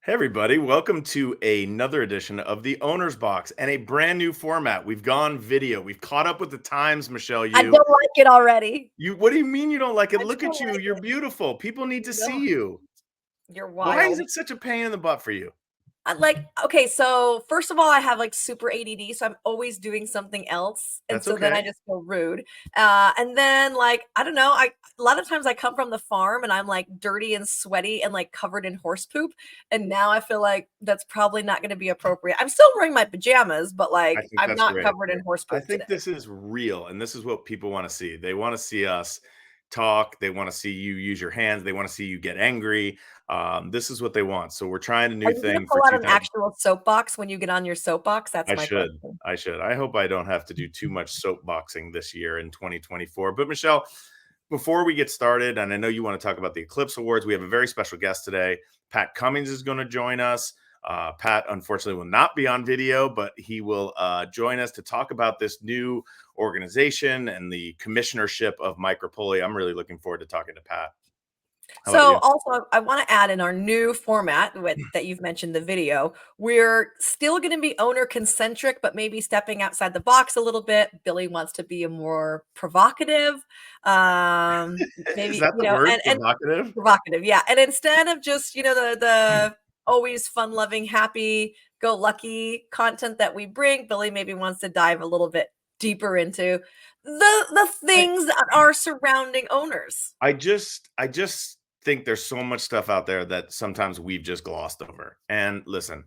Hey everybody, welcome to another edition of the Owner's Box and a brand new format. We've gone video. We've caught up with the times, Michelle. I don't like it already. What do you mean you don't like it? I just Look don't at you. like You're it. beautiful. People need to No, see you. you're Why is wild. it such a pain in the butt for you? Okay, so first of all, I have like super ADD, so I'm always doing something else, and That's so then I okay. just feel rude. And then like I don't know, a lot of times I come from the farm and I'm like dirty and sweaty and like covered in horse poop, and now I feel like that's probably not going to be appropriate. I'm still wearing my pajamas, but I like think I'm that's not great. covered in horse I poop think today. this is real, and this is what people want to see. They want to see us talk. They want to see you use your hands. They want to see you get angry. This is what they want. So we're trying a Are new you going to thing for pull out an 2000. actual soapbox when you get on your soapbox? That's I my should. question. I should. I hope I don't have to do too much soapboxing this year in 2024. But Michelle, before we get started, and I know you want to talk about the Eclipse Awards, we have a very special guest today. Pat Cummings is going to join us. Pat, unfortunately, will not be on video, but he will join us to talk about this new organization and the commissionership of Micropoli. I'm really looking forward to talking to Pat. How about So you? also, I want to add in our new format that you've mentioned the video. We're still going to be owner concentric, but maybe stepping outside the box a little bit. Billy wants to be a more provocative, Is maybe that the word? and Provocative? provocative, yeah. And instead of just the always fun loving, happy go lucky content that we bring, Billy maybe wants to dive a little bit deeper into the I, things that are surrounding owners. I just think there's so much stuff out there that sometimes we've just glossed over. And listen,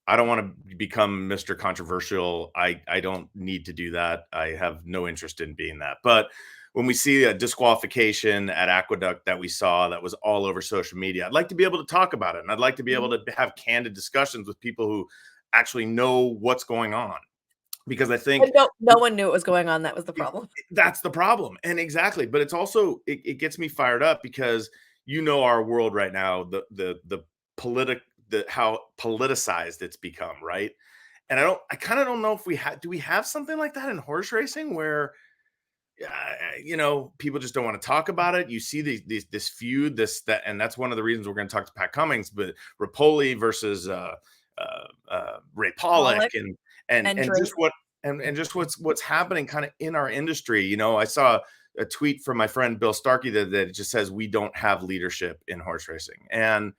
I don't want to become Mr. Controversial. I don't need to do that. I have no interest in being that. But when we see a disqualification at Aqueduct that we saw that was all over social media, I'd like to be able to talk about it. And I'd like to be able to have candid discussions with people who actually know what's going on. Because I think And no one knew what was going on, that was the it problem. that's the problem, and exactly, but it's also it gets me fired up because our world right now, the politic the how politicized it's become, right? And I kind of don't know if we have something like that in horse racing where people just don't want to talk about it. You see this feud, this that, and that's one of the reasons we're going to talk to Pat Cummings, but Rapoli versus Ray Pollock, Pollock and and Drake. just just what's happening kind of in our industry. I saw a tweet from my friend Bill Starkey that it just says we don't have leadership in horse racing, and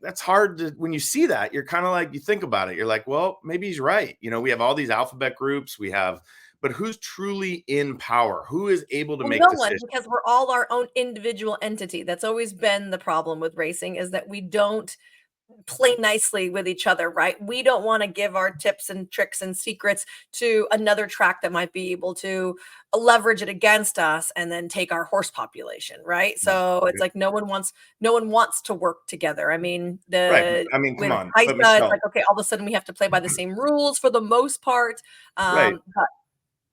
that's hard to, when you see that, you're kind of like, you think about it, you're like, well, maybe he's right. We have all these alphabet groups, but who's truly in power? Who is able to Well, make no one, decisions? because we're all our own individual entity. That's always been the problem with racing, is that we don't play nicely with each other, right? We don't want to give our tips and tricks and secrets to another track that might be able to leverage it against us and then take our horse population, right? Yeah. So it's like no one wants to work together. I mean, Right. the I mean, come with on. But HISA, it's Michelle, like, okay, all of a sudden we have to play by the same rules for the most part. right.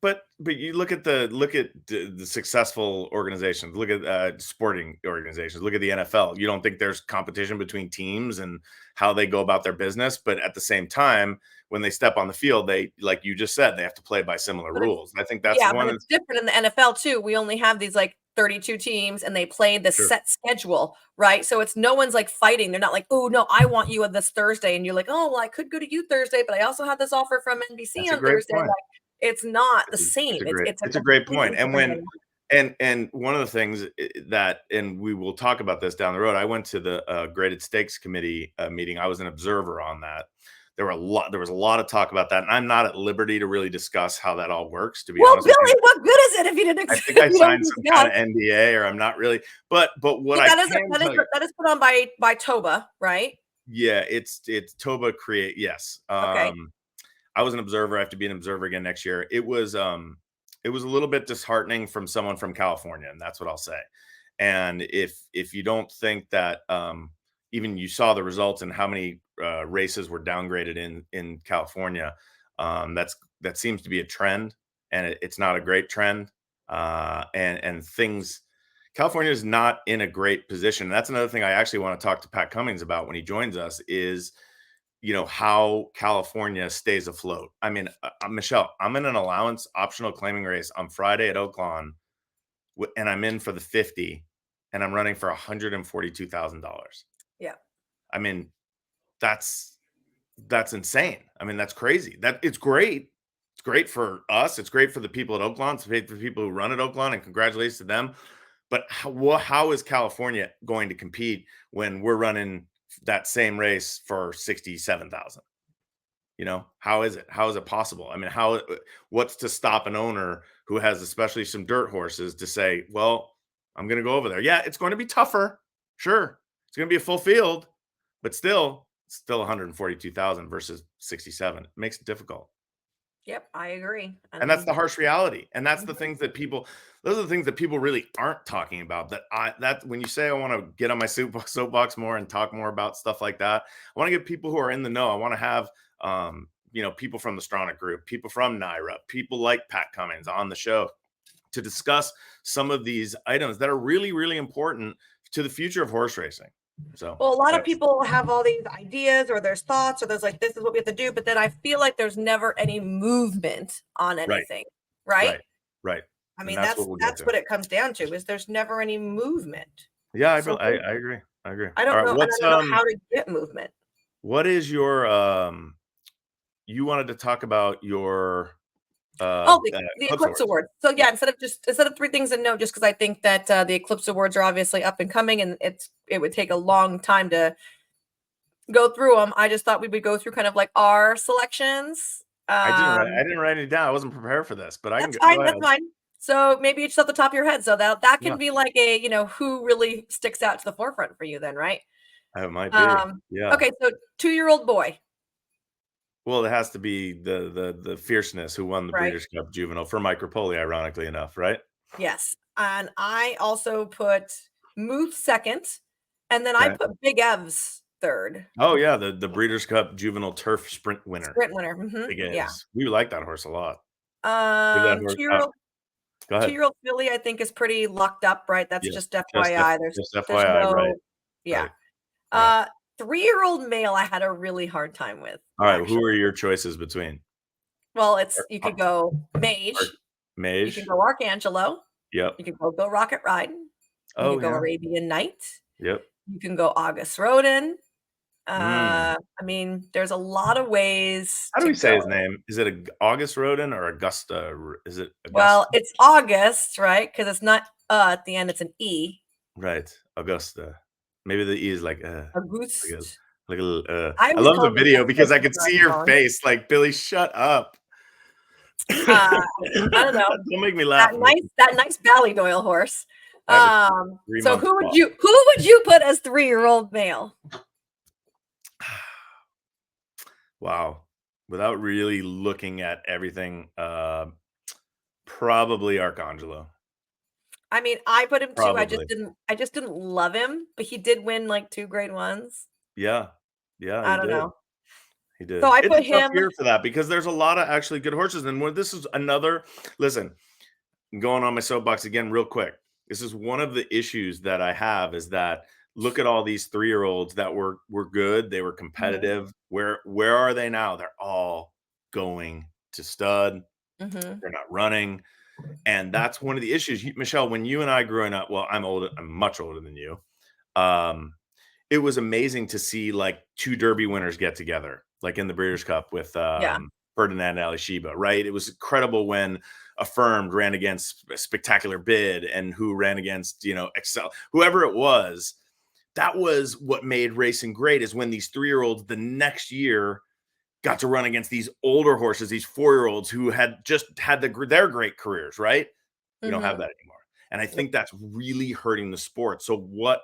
But But you look at the successful organizations. Look at sporting organizations. Look at the NFL. You don't think there's competition between teams and how they go about their business, but at the same time, when they step on the field, they, like you just said, they have to play by similar But it's rules. I think that's yeah, but one of it's different in the NFL too. We only have these like 32 teams and they play the sure. set schedule, right? So it's no one's like fighting. They're not like, "Oh, no, I want you on this Thursday." And you're like, "Oh, well, I could go to you Thursday, but I also have this offer from NBC That's a on great Thursday." point. Like it's not the same. It's a It's a great completely point. And different when dynamic. and one of the things that, and we will talk about this down the road. I went to the graded stakes committee meeting. I was an observer on that. There was a lot of talk about that, and I'm not at liberty to really discuss how that all works, to be Well, honest with you. Billy, what good is it if you didn't I think if I you don't signed some kind discuss? of NDA, or I'm not really, but what Well, I that is can that is tell you, that is put on by Toba, right? yeah, it's Toba Create. Yes. Okay. I was an observer. I have to be an observer again next year. It was a little bit disheartening from someone from California, and that's what I'll say. And if you don't think that, even you saw the results and how many races were downgraded in California, that seems to be a trend, and it's not a great trend. And things, California is not in a great position. And that's another thing I actually want to talk to Pat Cummings about when he joins us is, how California stays afloat. I mean, Michelle, I'm in an allowance optional claiming race on Friday at Oaklawn, and I'm in for the 50, and I'm running for $142,000. Yeah. I mean, that's that's insane. I mean, that's crazy. That it's great. It's great for us. It's great for the people at Oaklawn. It's great for the people who run at Oaklawn, and congratulations to them. But how is California going to compete when we're running that same race for 67,000? You know, how is it? How is it possible? I mean, what's to stop an owner who has especially some dirt horses to say, well, I'm going to go over there. Yeah, it's going to be tougher. Sure. It's going to be a full field, but still 142,000 versus 67. It makes it difficult. Yep, I agree. And that's the And harsh reality. And that's the mhm. things that people those are the things that people really aren't talking about. That when you say I want to get on my soapbox more and talk more about stuff like that, I want to get people who are in the know. I want to have people from the Stronach group, people from Naira, people like Pat Cummings on the show to discuss some of these items that are really, really important to the future of horse racing. So Well, a lot of that's people have all these ideas or there's thoughts or there's like, this is what we have to do. But then I feel like there's never any movement on right, anything, right? right, right. I And mean, that's what we'll get that's to. what it comes down to is there's never any movement. Yeah, So I agree. I agree. I All don't right, know, and I don't know how to get movement. what is your you wanted to talk about your Oh, the Eclipse Eclipse Awards. Awards. So Yeah. yeah, instead of three things in note, just because I think that the Eclipse Awards are obviously up and coming, and it would take a long time to go through them. I just thought we would go through kind of like our selections. I didn't write it down. I wasn't prepared for this, but I can That's go fine. ahead. That's fine. So maybe it's just off the top of your head. So that Yeah, can be like a who really sticks out to the forefront for you then, right? it might be. Um, Yeah. okay, so 2-year-old boy, Well, it has to be the fierceness who won the right? Breeders' Cup Juvenile for Micropoli, ironically enough, right? Yes. And I also put Muth second, and then I Okay. put Big Evs third. Oh yeah, the Breeders' Cup Juvenile Turf Sprint winner, Sprint winner. Big Yeah. Evs. We like that horse a lot. Give that Um, horse. 2-year-old Go ahead. 2-year-old filly, I think is pretty locked up, right? That's Yes, just FYI. just There's FYI. Right, no, yeah. right. Yeah. Uh, 3-year-old male, I had a really hard time with, All right. Who actually. are your choices between Well, Ar- you could Ar- go Mage, you can Mage? go Arcangelo, Yep. you can go Rocket Ride, you Oh can go yeah. Arabian Night, Yep. you can go August Rodin. Mm. I mean, there's a lot of ways How do to we say go. his name? Is it August Rodin or Augusta? Is it Well, Augusta? it's August, right? Because it's not at the end, it's an E. Right, Augusta. Maybe the E is like a August. like a little. I I always love call the him the video because I Espresso could see your Dragon. face. Like Billy, shut up. Uh, I don't know. Don't make me laugh. That nice Ballydoyle horse. I have a So 3 month clock. who would you put as 3-year-old male? Wow. Without really looking at everything, probably Arcangelo. I mean, I put him 2. Probably. I just didn't love him, but he did win like 2 grade ones. Yeah. Yeah, I he don't did. know. He So did. I It's put a tough him year for that because there's a lot of actually good horses. And when this is another listen, going on my soapbox again real quick. This is one of the issues that I have is that look at all these 3-year-olds that were good, they were Mhm, competitive. Where are they now? They're all going to stud. mhm, They're not running. And that's one of the issues. Michelle, when you and I growing up, well, I'm much older than you. Um, it was amazing to see like 2 Derby winners get together, like in the Breeders' Cup with yeah, Ferdinand Ali Shiba, right? It was incredible when Affirmed ran against Spectacular Bid and who ran against, Excel, whoever it was. That was what made racing great is when these 3-year-olds the next year got to run against these older horses, these 4-year-olds who had just had their great careers, right? We don't have mhm. that anymore. And I think that's really hurting the sport. So what,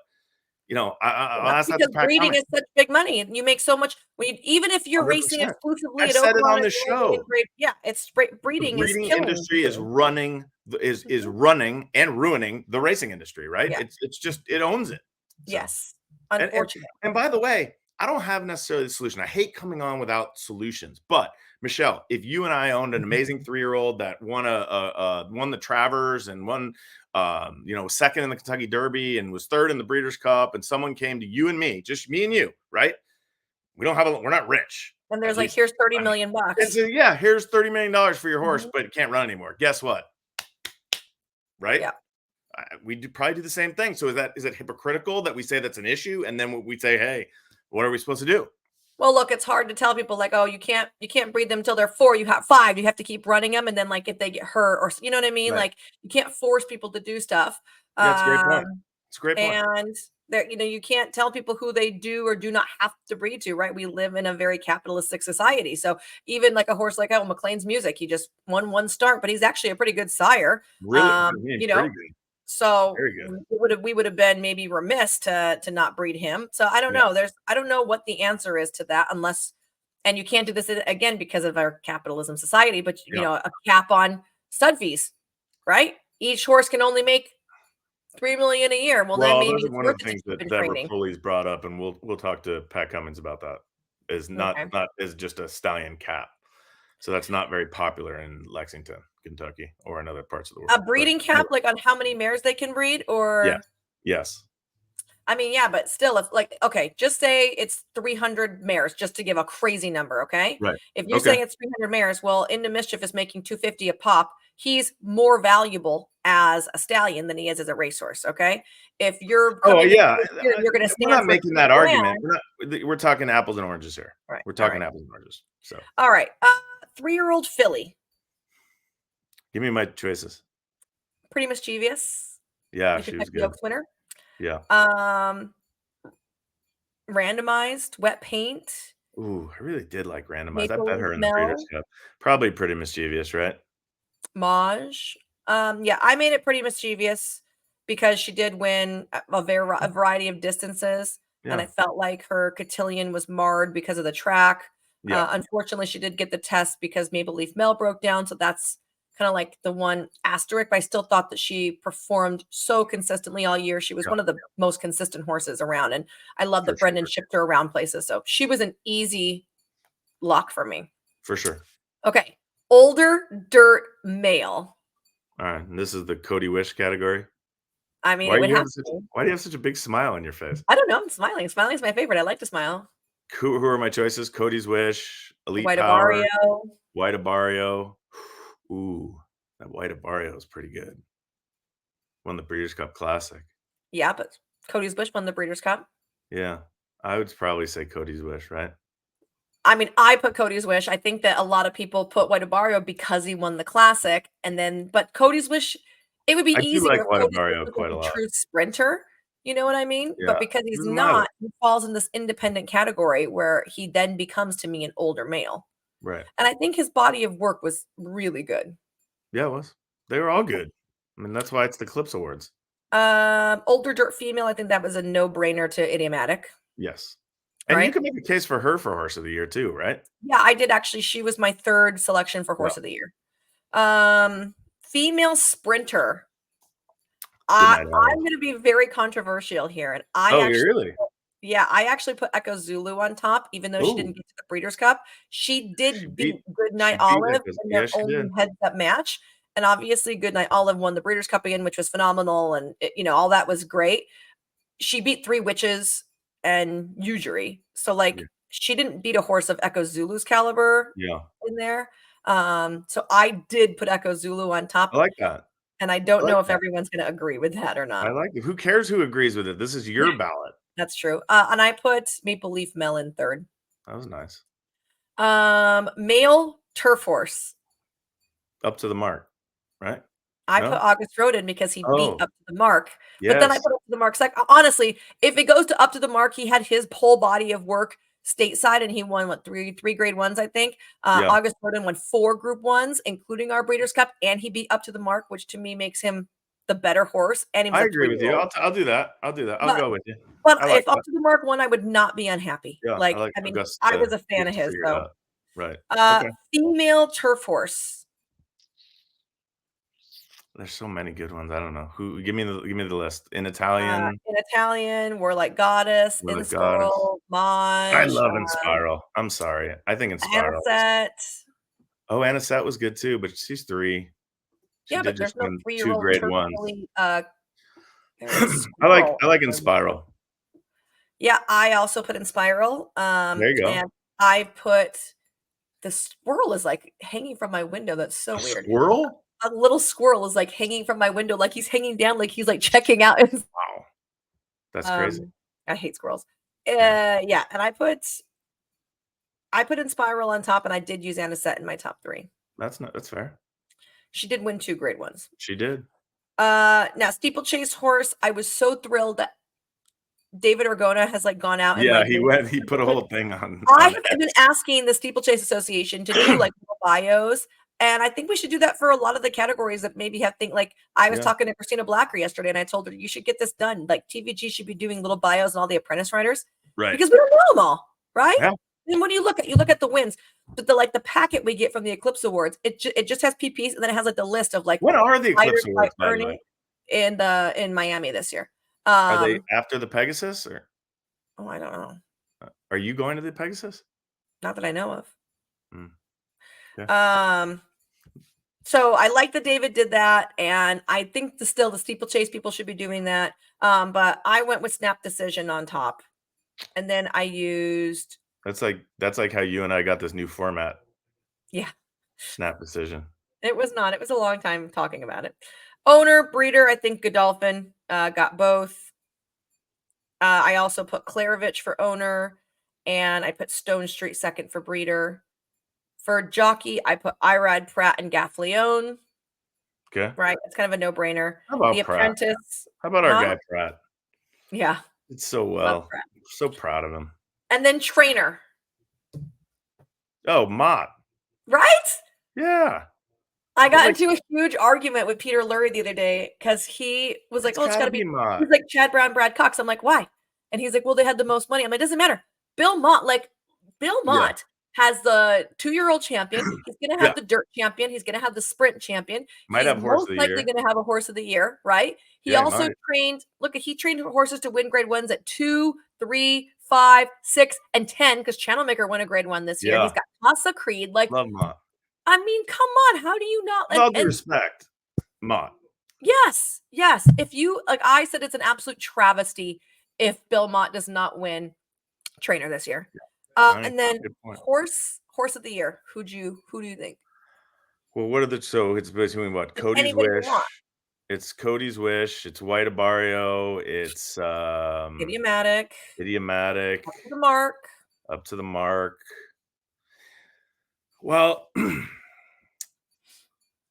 I'll Yeah, ask that to because Pat breeding Cummings. is such big money, and you make so much even if you're racing 100%. exclusively I've at said it Oaklawn on and the you're only in show. grade yeah, it's The breeding is breeding killing industry is you. Mhm. running and ruining the racing industry, right? Yeah, It's just it owns it. So yes, and and unfortunate. and by the way, I don't have necessarily the solution. I hate coming on without solutions. But Michelle, if you and I owned an amazing 3-year-old that won the Travers and won second in the Kentucky Derby and was third in the Breeders' Cup, and someone came to you and me, just me and you, right? We're not rich, And at there's like, least "Here's 30 I'm not. million And bucks." so yeah, here's $30 million for your horse, Mhm. but it can't run anymore. Guess what? Right? Yeah. We probably do the same thing. So is it hypocritical that we say that's an issue, and then we say, hey, What are we supposed to do? Well, look, it's hard to tell people like, "Oh, you can't breed them till they're 4, you have 5, you have to keep running them," and then, like, if they get hurt or you know what I mean? Right. Like, you can't force people to do stuff. Yeah, it's a great point. Um, It's a great point. and there you can't tell people who they do or do not have to breed to, right? We live in a very capitalistic society, so even like a horse like, oh, McLean's Music, he just won 1 start, but he's actually a pretty good sire, Really, I mean, you pretty know? good. So, Very good. we would have been maybe remiss to not breed him. So, I don't Yeah. know, I don't know what the answer is to that unless and you can't do this again because of our capitalism society, but, Yeah. a cap on stud fees, right? Each horse can only make 3 million a year. Well, then Well, maybe those are it's one of worth the it to things keep that in that training. Rapoli's brought up, and we'll talk to Pat Cummings about that. Is Okay. not as just a stallion cap. So that's not very popular in Lexington, Kentucky, or in other parts of the A world. But breeding cap, anyway, like, on how many mares they can breed yes, or yes, I mean, yeah, but still, if like, okay, just say it's 300 mares, just to give a crazy number, okay? right. If you're Okay. saying it's 300 mares, well, Into Mischief is making 250 a pop. He's more valuable as a stallion than he is as a racehorse, okay? If you're Oh coming into yeah, this year and you're going to we're stand not for making 3 that argument. grand, We're talking apples and oranges here. right? We're All talking right, apples and oranges. So all right. 3-year-old filly, give me my choices. pretty mischievous, Yeah, the she was Kentucky good. Oaks winner. Yeah. Um, randomized, wet paint, Ooh, I really did like randomized. I Maple bet Leaf her in the Breeders' Mel. Cup. Probably pretty mischievous, right? Maj. Yeah, I made it pretty mischievous because she did win a variety of distances, and I Yeah. felt like her cotillion was marred because of the track. Yeah. Unfortunately, she did get the test because Maple Leaf Mel broke down, so that's kind of like the one asterisk. But I still thought that she performed so consistently all year. She was Yeah. one of the most consistent horses around, and I love For that sure. Brendan shipped her around places. So she was an easy lock for me. For sure. Okay, older dirt male. All right. And this is the Cody Wish category. I mean, it would have to. Why do you have such a big smile on your face? I don't know, I'm smiling. Smiling's my favorite. I like to smile. Who are my choices? Cody's Wish, Elite White Power, Abarrio. White Abarrio. Ooh, that White Abarrio is pretty good. Won the Breeders' Cup Classic. Yeah, but Cody's Bush won the Breeders' Cup. Yeah. I would probably say Cody's Wish, right? I mean, I put Cody's Wish. I think that a lot of people put White Abarrio because he won the Classic, and then but Cody's Wish, it would be I do easier like if White Cody's Wish Abarrio was like quite a a lot. true sprinter, you know what I mean? But Yeah. because He he's was a miler. not, he falls in this independent category where he then becomes to me an older male. Right. And I think his body of work was really good. Yeah, it was. They were all Okay. good. I mean, that's why it's the Clips Awards. Older dirt female, I think that was a no-brainer to Idiomatic, Yes. And you right? can make a case for her for Horse of the Year too, right? Yeah, I did actually. She was my 3rd selection for Yeah. horse of the year. Female sprinter. Good Night I'm Owl. gonna be very controversial here, and I Oh, you actually really? yeah, I actually put Echo Zulu on top, even though she Oh, didn't get to the Breeders' Cup. She she did beat beat Goodnight she beat Olive Echoes. in their Yeah, she only did. heads-up match, and obviously Goodnight Olive won the Breeders' Cup again, which was phenomenal, and all that was great. She beat 3 witches and Usury. So, like, Yeah. she didn't beat a horse of Echo Zulu's caliber Yeah. in there. So I did put Echo Zulu on I top, like that. and I I don't like know if that. everyone's gonna agree with that or I not. like it. Who cares who agrees with it? This is your ballot. That's true. And I put Maple Leaf Melon 3rd. That was nice. Male turf horse. Up to the mark, right? I put No? August Rodin because he beat Oh, up to the mark, but then I yes. put up to the mark honestly, if it goes to up to the mark, he had his whole body of work stateside and he won what, 3 grade ones, I think. Yeah. August Rodin won 4 group ones, including our Breeders' Cup, and he beat up to the mark, which to me makes him the better horse, and he was I a agree with you. 3-year-old. I'll do that. I'll do that. I'll But go with you. but I like if up that. to the mark won, I would not be unhappy. Yeah, I Like, like I mean, I was Augusta a fan gets of to his, figure it so, out. Right. uh, Okay. female turf horse. There's so many good ones. I don't know. Who give me the list. In Italian, In Italian, Warlike Goddess, Will of Goddess. Inspiral, I Maj, love Inspiral. I'm sorry. I think Inspiral is Anisette. Oh, Anisette was good too, but she's 3. She Yeah, did but just there's no win 2 3-year-old grade turf ones. filly, there's a I squirrel. like Inspiral. Yeah, I also put Inspiral, There you go. and I put the squirrel is, like, hanging from my window, that's so A weird. squirrel? A little squirrel is, like, hanging from my window, like, he's hanging down, like, he's, like, checking out his Wow. That's crazy. um, I hate squirrels. Yeah. Yeah, and I put Inspiral on top, and I did use Anisette in my top 3. That's fair. She did win 2 grade ones. She did. Now Steeplechase horse, I was so thrilled that David Orgona has, like, gone out and, Yeah, like, he made went he put a whole thing I on have been X. asking the Steeplechase Association to do, like, little bios, and I think we should do that for a lot of the categories that maybe have like, I was Yeah, talking to Christina Blacker yesterday, and I told her, "You should get this done." Like, TVG should be doing little bios on all the apprentice riders right. because we don't know them all, right? Yeah. And when you look at the wins, but the packet we get from the Eclipse Awards, it just has PPs, and then it has, like, the list of, like, What are the riders Eclipse by Awards, by the way? earning in Miami this year. Are they after the Pegasus, or Oh, I don't know. are you going to the Pegasus? Not that I know of. Mm, yeah. Um So I like that David did that, and I think the steeplechase people should be doing that. But I went with Snap Decision on top, and then I used That's like how you and I got this new format, yeah, snap decision. it was not. It was a long time talking about it. Owner, breeder, I think Godolphin got both. I also put Klarovich for owner, and I put Stone Street second for breeder. For jockey, I put Irad, Pratt, and Gaffleone. Okay. Right, it's kind of a no-brainer. How The about Pratt? Apprentice, How about our huh? guy Pratt? Yeah, Did so love well. Pratt. So proud of him. And then trainer, Oh, Mott. right? Yeah. I But, got like, into a huge argument with Peter Lurie the other day because he was like, it's "Oh, it's gotta gotta be be." He's Mott. like, "Chad Brown, Brad Cox." I'm like, "Why?" And he's like, "Well, they had the most money." I'm like, "Doesn't matter." Bill Mott, like, Bill Yeah. Mott has the 2-year-old champion. He's gonna Yeah. have the dirt champion. He's gonna have the sprint champion. Might He's have horse most of the likely year. gonna have a horse of the year, right? He Yeah, he also might. he trained horses to win grade ones at 2, 3, 5, 6, and 10 because Channelmaker won a grade one this year. He's Yeah. got Casa Creed. Like, Love Mott. I mean, come on. How do you not? With all due respect, Mott. Yes, yes. If you like, I said it's an absolute travesty if Bill Mott does not win trainer this year. I mean, And then good point. horse of the year. Who do you think? Well, so it's between what? It's Cody's anybody you Wish. want. It's Cody's Wish, it's White Abarrio, it's, Idiomatic, Idiomatic, up to the mark. Up to the Mark. Well,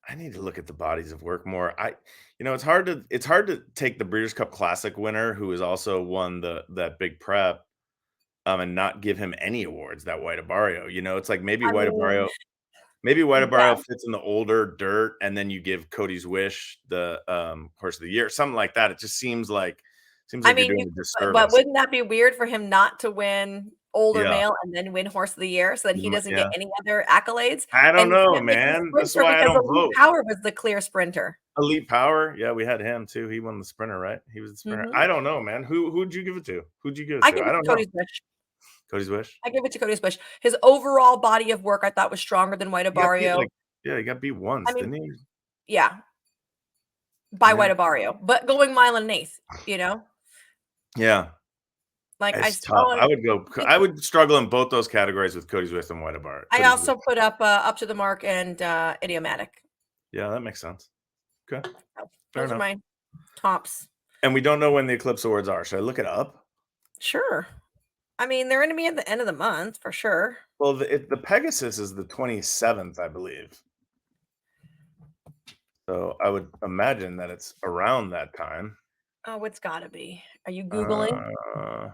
I need to look at the bodies of work more. It's hard to take the Breeders' Cup Classic winner, who has also won that big prep, and not give him any awards, that White Abarrio. It's like I mean, maybe White yeah. Abarrio fits in the older dirt, and then you give Cody's Wish the, Horse of the Year, something like that. It just seems I like you're mean, doing a but disservice. wouldn't that be weird for him not to win older Yeah. male and then win horse of the year so that he doesn't get Yeah. any other accolades? I don't And you know, can't make him man. That's sprinter why I because don't Elite vote. Power was the clear sprinter. Elite Power, yeah, we had him too. He won the sprinter, right? He was the sprinter. Mhm. I don't know, man. Who'd you give it to? Who'd you give it I to? give I it to don't know. Cody's Wish. Cody's Wish? I give it to Cody's Wish. His overall body of work I thought was stronger than White He got beat, Abarrio. yeah, he got beat I once, mean, didn't he? yeah, by Yeah. White Abarrio, but going mile and an eighth, you know? Yeah. Like It's tough. I would struggle in both those categories with Cody's Wish and White Abarrio. I Cody's Wish. also put up to the mark and idiomatic. Yeah, that makes sense. Okay. So Fair those are enough. my tops. And we don't know when the Eclipse Awards are. Should I look it up? Sure. I mean, they're gonna be at the end of the month for sure. Well, the Pegasus is the 27th, I believe. So I would imagine that it's around that time. Oh, it's gotta be. Are you Googling?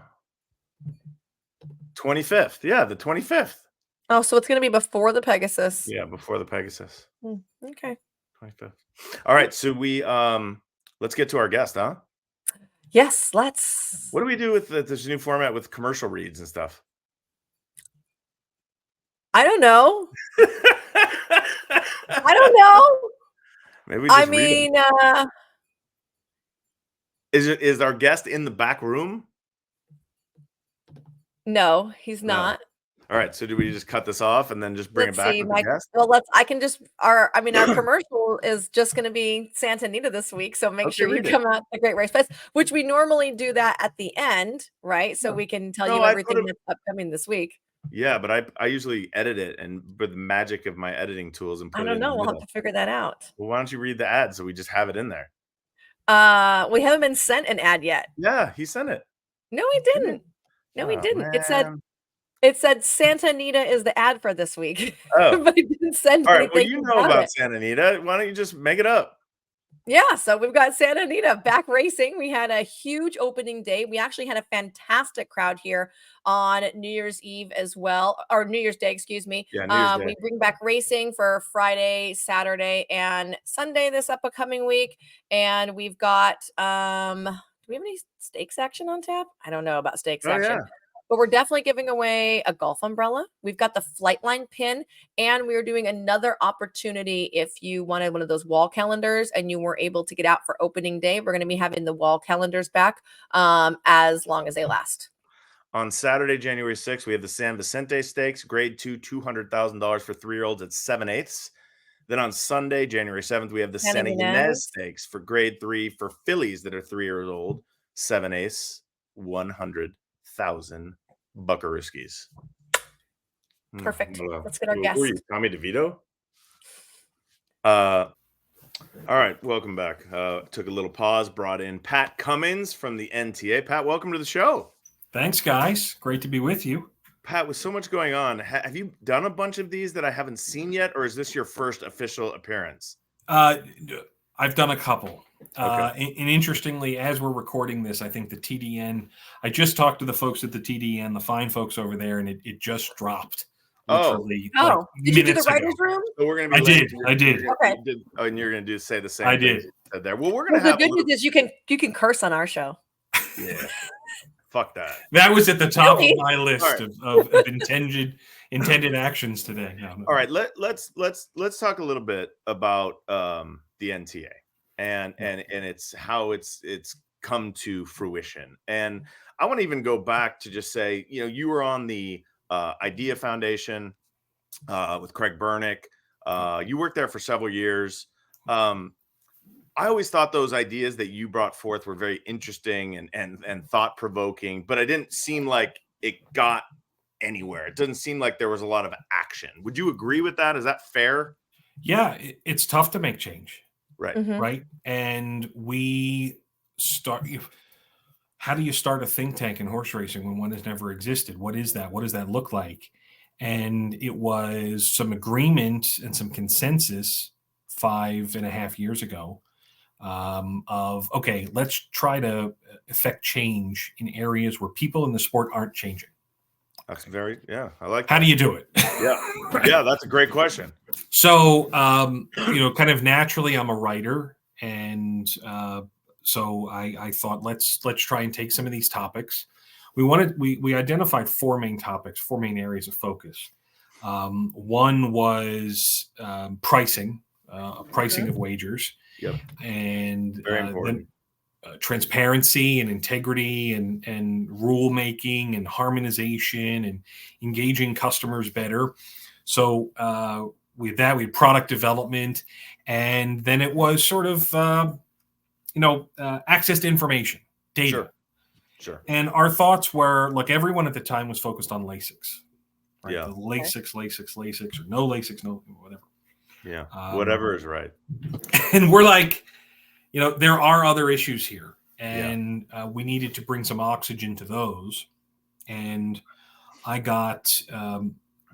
25th. Yeah, the 25th. Oh, so it's gonna be before the Pegasus. Yeah, before the Pegasus. Okay. 25th. All right, so let's get to our guest, huh? Yes, let's. What do we do with this new format with commercial reads and stuff? I don't know. I don't know. Maybe we I just read mean, them. Is our guest in the back room? no, he's No. not. All right, so do we just cut this off and then just bring Let's it back see, with the guest? well, I can just our commercial is just gonna be Santa Anita this week, so make Okay, sure you read it. come out to the Great Race Fest, which we normally do that at the end, right? So Yeah. we can tell No, you I everything thought it that's upcoming this week. Yeah, but I usually edit it and with the magic of my editing tools and I put it don't in the know, we'll have middle. to figure that out. Well, why don't you read the ad so we just have it in there? We haven't been sent an ad yet. Yeah, he sent it. No, he Didn't he? didn't. No, we Oh, didn't. man. It said Santa Anita is the ad for this week, Oh, but it didn't send all right. Well, anything you know about about it. Santa Anita. Why don't you just make it up? Yeah, so we've got Santa Anita back racing. We had a huge opening day. We actually had a fantastic crowd here on New Year's Eve as well, or New Year's Day, excuse me. Yeah, New Year's Day. We bring back racing for Friday, Saturday, and Sunday this upcoming week. And we've got do we have any stakes action on tap? I don't know about stakes Oh, yeah. action. But we're definitely giving away a golf umbrella. We've got the Flightline pin, and we are doing another opportunity if you wanted one of those wall calendars and you were able to get out for opening day. We're going to be having the wall calendars back as long as they last. On Saturday, January 6th, we have the San Vicente Stakes, grade two, $200,000 for 3-year-olds at 7/8. Then on Sunday, January 7th, we have the Santa Santa Ynez Ynez. Stakes for grade 3 for fillies that are 3 years old, 7/8, 100,000 buckarooskies. Perfect. Hello. Let's get our Who are you, guest. Tommy DeVito? All right, welcome back. Took a little pause, brought in Pat Cummings from the NTA. Pat, welcome to the show. Thanks, guys. Great to be with you. Pat, with so much going on, have you done a bunch of these that I haven't seen yet, or is this your first official appearance? I've done a couple. Okay. And interestingly, as we're recording this, I think the TDN, I just talked to the folks at the TDN, the fine folks over there, and it just dropped literally like Did you do the minutes ago. writer's room? So we're gonna be. I did. Okay. And you're gonna say the same. I thing did. you said there. Well, we're Well, gonna the have. good news is you can curse on our show. Yeah. Fuck that. That was at the top Really? of my list Right. of intended actions today. No. All right, let's talk a little bit about the NTA and it's how it's come to fruition. And I want to even go back to just say, you were on the Idea Foundation with Craig Bernick. You worked there for several years. I always thought those ideas that you brought forth were very interesting and thought provoking, but it didn't seem like it got anywhere. It doesn't seem like there was a lot of action. Would you agree with that? Is that fair? Yeah, it's tough to make change. Right. Mhm. Right. And how do you start a think tank in horse racing when one has never existed? What is that? What does that look like? And it was some agreement and some consensus 5.5 years ago of, okay, let's try to affect change in areas where people in the sport aren't changing. That's I like that. How do you do it? Yeah. Yeah, that's a great question. So, kind of naturally, I'm a writer. And so I thought, let's try and take some of these topics. We identified four main topics, four main areas of focus. One was pricing of wagers. Yep. And Very important. then transparency and integrity and rule making and harmonization and engaging customers better. So with that, we had product development, and then it was sort of access to information, data. Sure. And our thoughts were, like, everyone at the time was focused on LASIX, right? Yeah. The LASIX, or no LASIX, no whatever. Yeah. Whatever is right. And we're like, there are other issues here, and we needed to bring some oxygen to those. And I got,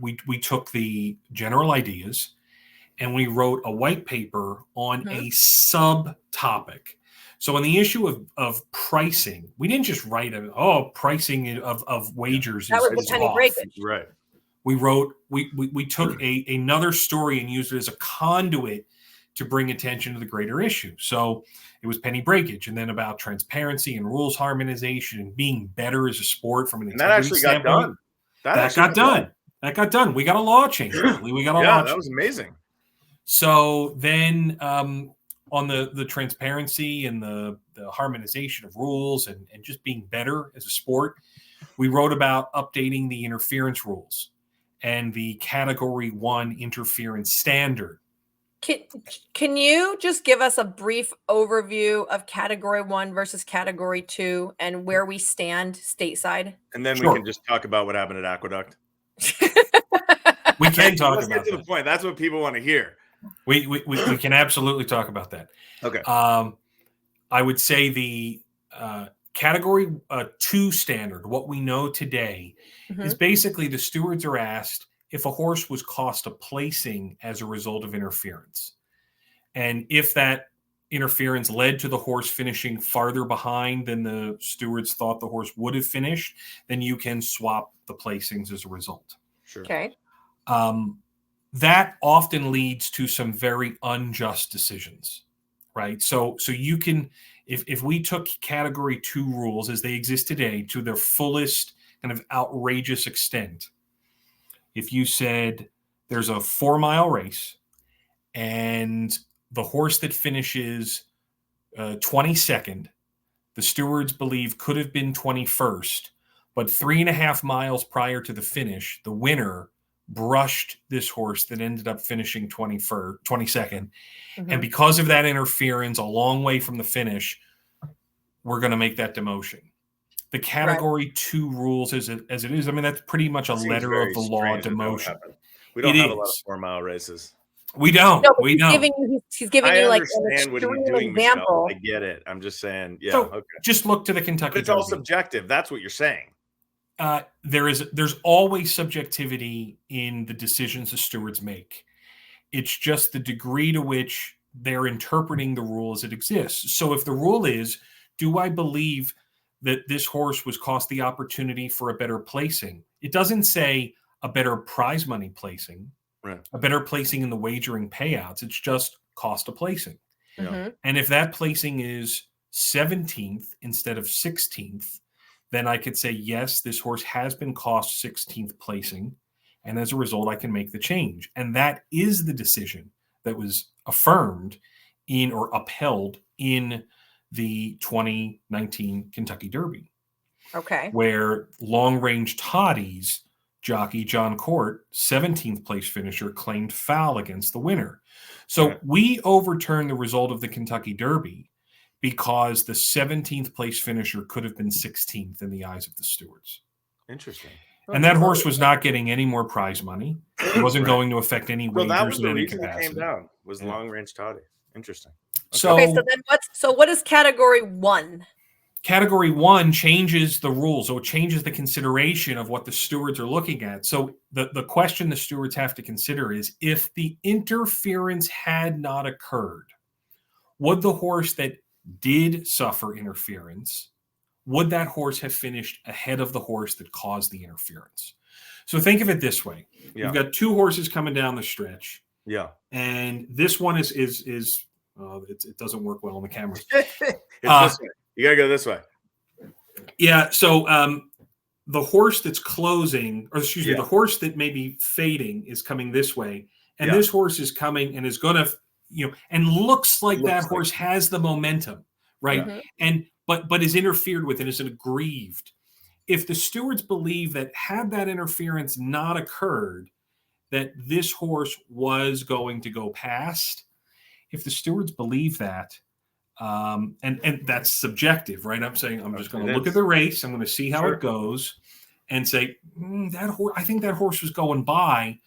we took the general ideas and we wrote a white paper on a subtopic. So on the issue of pricing, we didn't just write pricing of wagers. That was the penny breakage. Right. We took another story and used it as a conduit to bring attention to the greater issue. So it was penny breakage, and then about transparency and rules harmonization and being better as a sport from an integrity standpoint. That got done. That got done. We got a law change. We got a law change. That was amazing. So then on the transparency and the harmonization of rules and just being better as a sport, we wrote about updating the interference rules and the Category 1 interference standard. Can you just give us a brief overview of Category 1 versus Category 2 and where we stand stateside? And then Sure. we can just talk about what happened at Aqueduct. We can talk Let's about get to the point. That's what people want to hear. We can absolutely talk about that. Okay. I would say the category 2 standard, what we know today, is basically the stewards are asked if a horse was cost a placing as a result of interference. And if that interference led to the horse finishing farther behind than the stewards thought the horse would have finished, then you can swap the placings as a result. Sure. Okay. That often leads to some very unjust decisions, right? So you can, if we took category 2 rules as they exist today to their fullest kind of outrageous extent, if you said there's a 4-mile race and the horse that finishes 22nd, the stewards believe could have been 21st, but 3.5 miles prior to the finish, the winner brushed this horse that ended up finishing 22nd. And because of that interference a long way from the finish, we're going to make that demotion. The category 2 rules as it is, I mean, that's pretty much a letter of the law demotion. We don't have a lot of 4-mile races. We don't. No, we don't. He's giving you like an understand what he's doing, example. Michelle. I get it. I'm just saying, yeah. So okay. Just look to the Kentucky But it's all subjective. That's what you're saying. There's always subjectivity in the decisions the stewards make. It's just the degree to which they're interpreting the rule as it exists. So if the rule is, do I believe that this horse was cost the opportunity for a better placing? It doesn't say a better prize money placing, right, a better placing in the wagering payouts. It's just cost a placing. Yeah. And if that placing is 17th instead of 16th, then I could say, yes, this horse has been cost 16th placing. And as a result, I can make the change. And that is the decision that was affirmed in or upheld in the 2019 Kentucky Derby. Okay. Where long range Toddy's jockey John Court, 17th place finisher, claimed foul against the winner. So we overturned the result of the Kentucky Derby because the 17th place finisher could have been 16th in the eyes of the stewards. Interesting. And that horse was not getting any more prize money. It wasn't going to affect any wagers that was in the any reason capacity. It came down was long range Toddy. Interesting. So then what is category 1? Category 1 changes the rules, so it changes the consideration of what the stewards are looking at. So the question the stewards have to consider is, if the interference had not occurred, would the horse that did suffer interference, would that horse have finished ahead of the horse that caused the interference? So think of it this way. You've got 2 horses coming down the stretch. Yeah. And this one is it doesn't work well on the camera. It's this way. You got to go this way. Yeah. So the horse that's closing, or excuse me, the horse that may be fading is coming this way. And this horse is coming and is going to, and looks like that horse has the momentum, right? Yeah. And but is interfered with and is aggrieved. If the stewards believe that had that interference not occurred, that this horse was going to go past, if the stewards believe that, and that's subjective, right? I'm saying I'm just going to look at the race. I'm going to see how it goes, and say that horse. I think that horse was going by.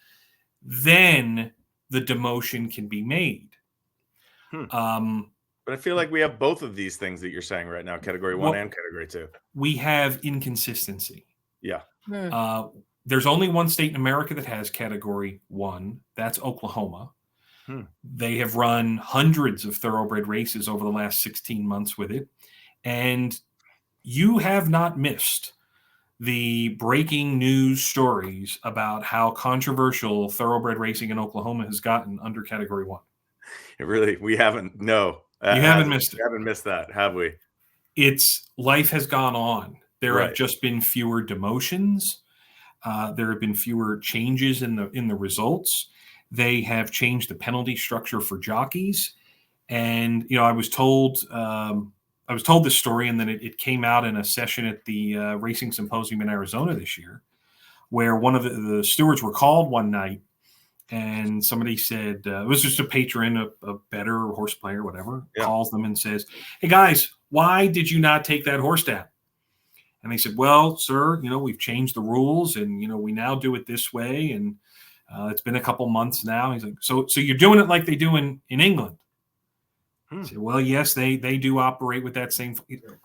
Then the demotion can be made. But I feel like we have both of these things that you're saying right now, category 1 and category 2. We have inconsistency. Yeah. There's only one state in America that has category 1. That's Oklahoma. They have run hundreds of thoroughbred races over the last 16 months with it. And you have not missed the breaking news stories about how controversial thoroughbred racing in Oklahoma has gotten under category 1. We haven't. No. You haven't missed it. We haven't missed that, have we? Life has gone on. There have just been fewer demotions. There have been fewer changes in the results. They have changed the penalty structure for jockeys. And, I was told this story, and then it came out in a session at the Racing Symposium in Arizona this year, where one of the stewards were called one night, and somebody said, it was just a patron, a better horse player, whatever, calls them and says, "Hey guys, why did you not take that horse down?" And they said, "Well, sir, we've changed the rules, and, we now do it this way. And it's been a couple months now." He's like, so you're doing it like they do in England. I said, well, yes, they do operate with that same.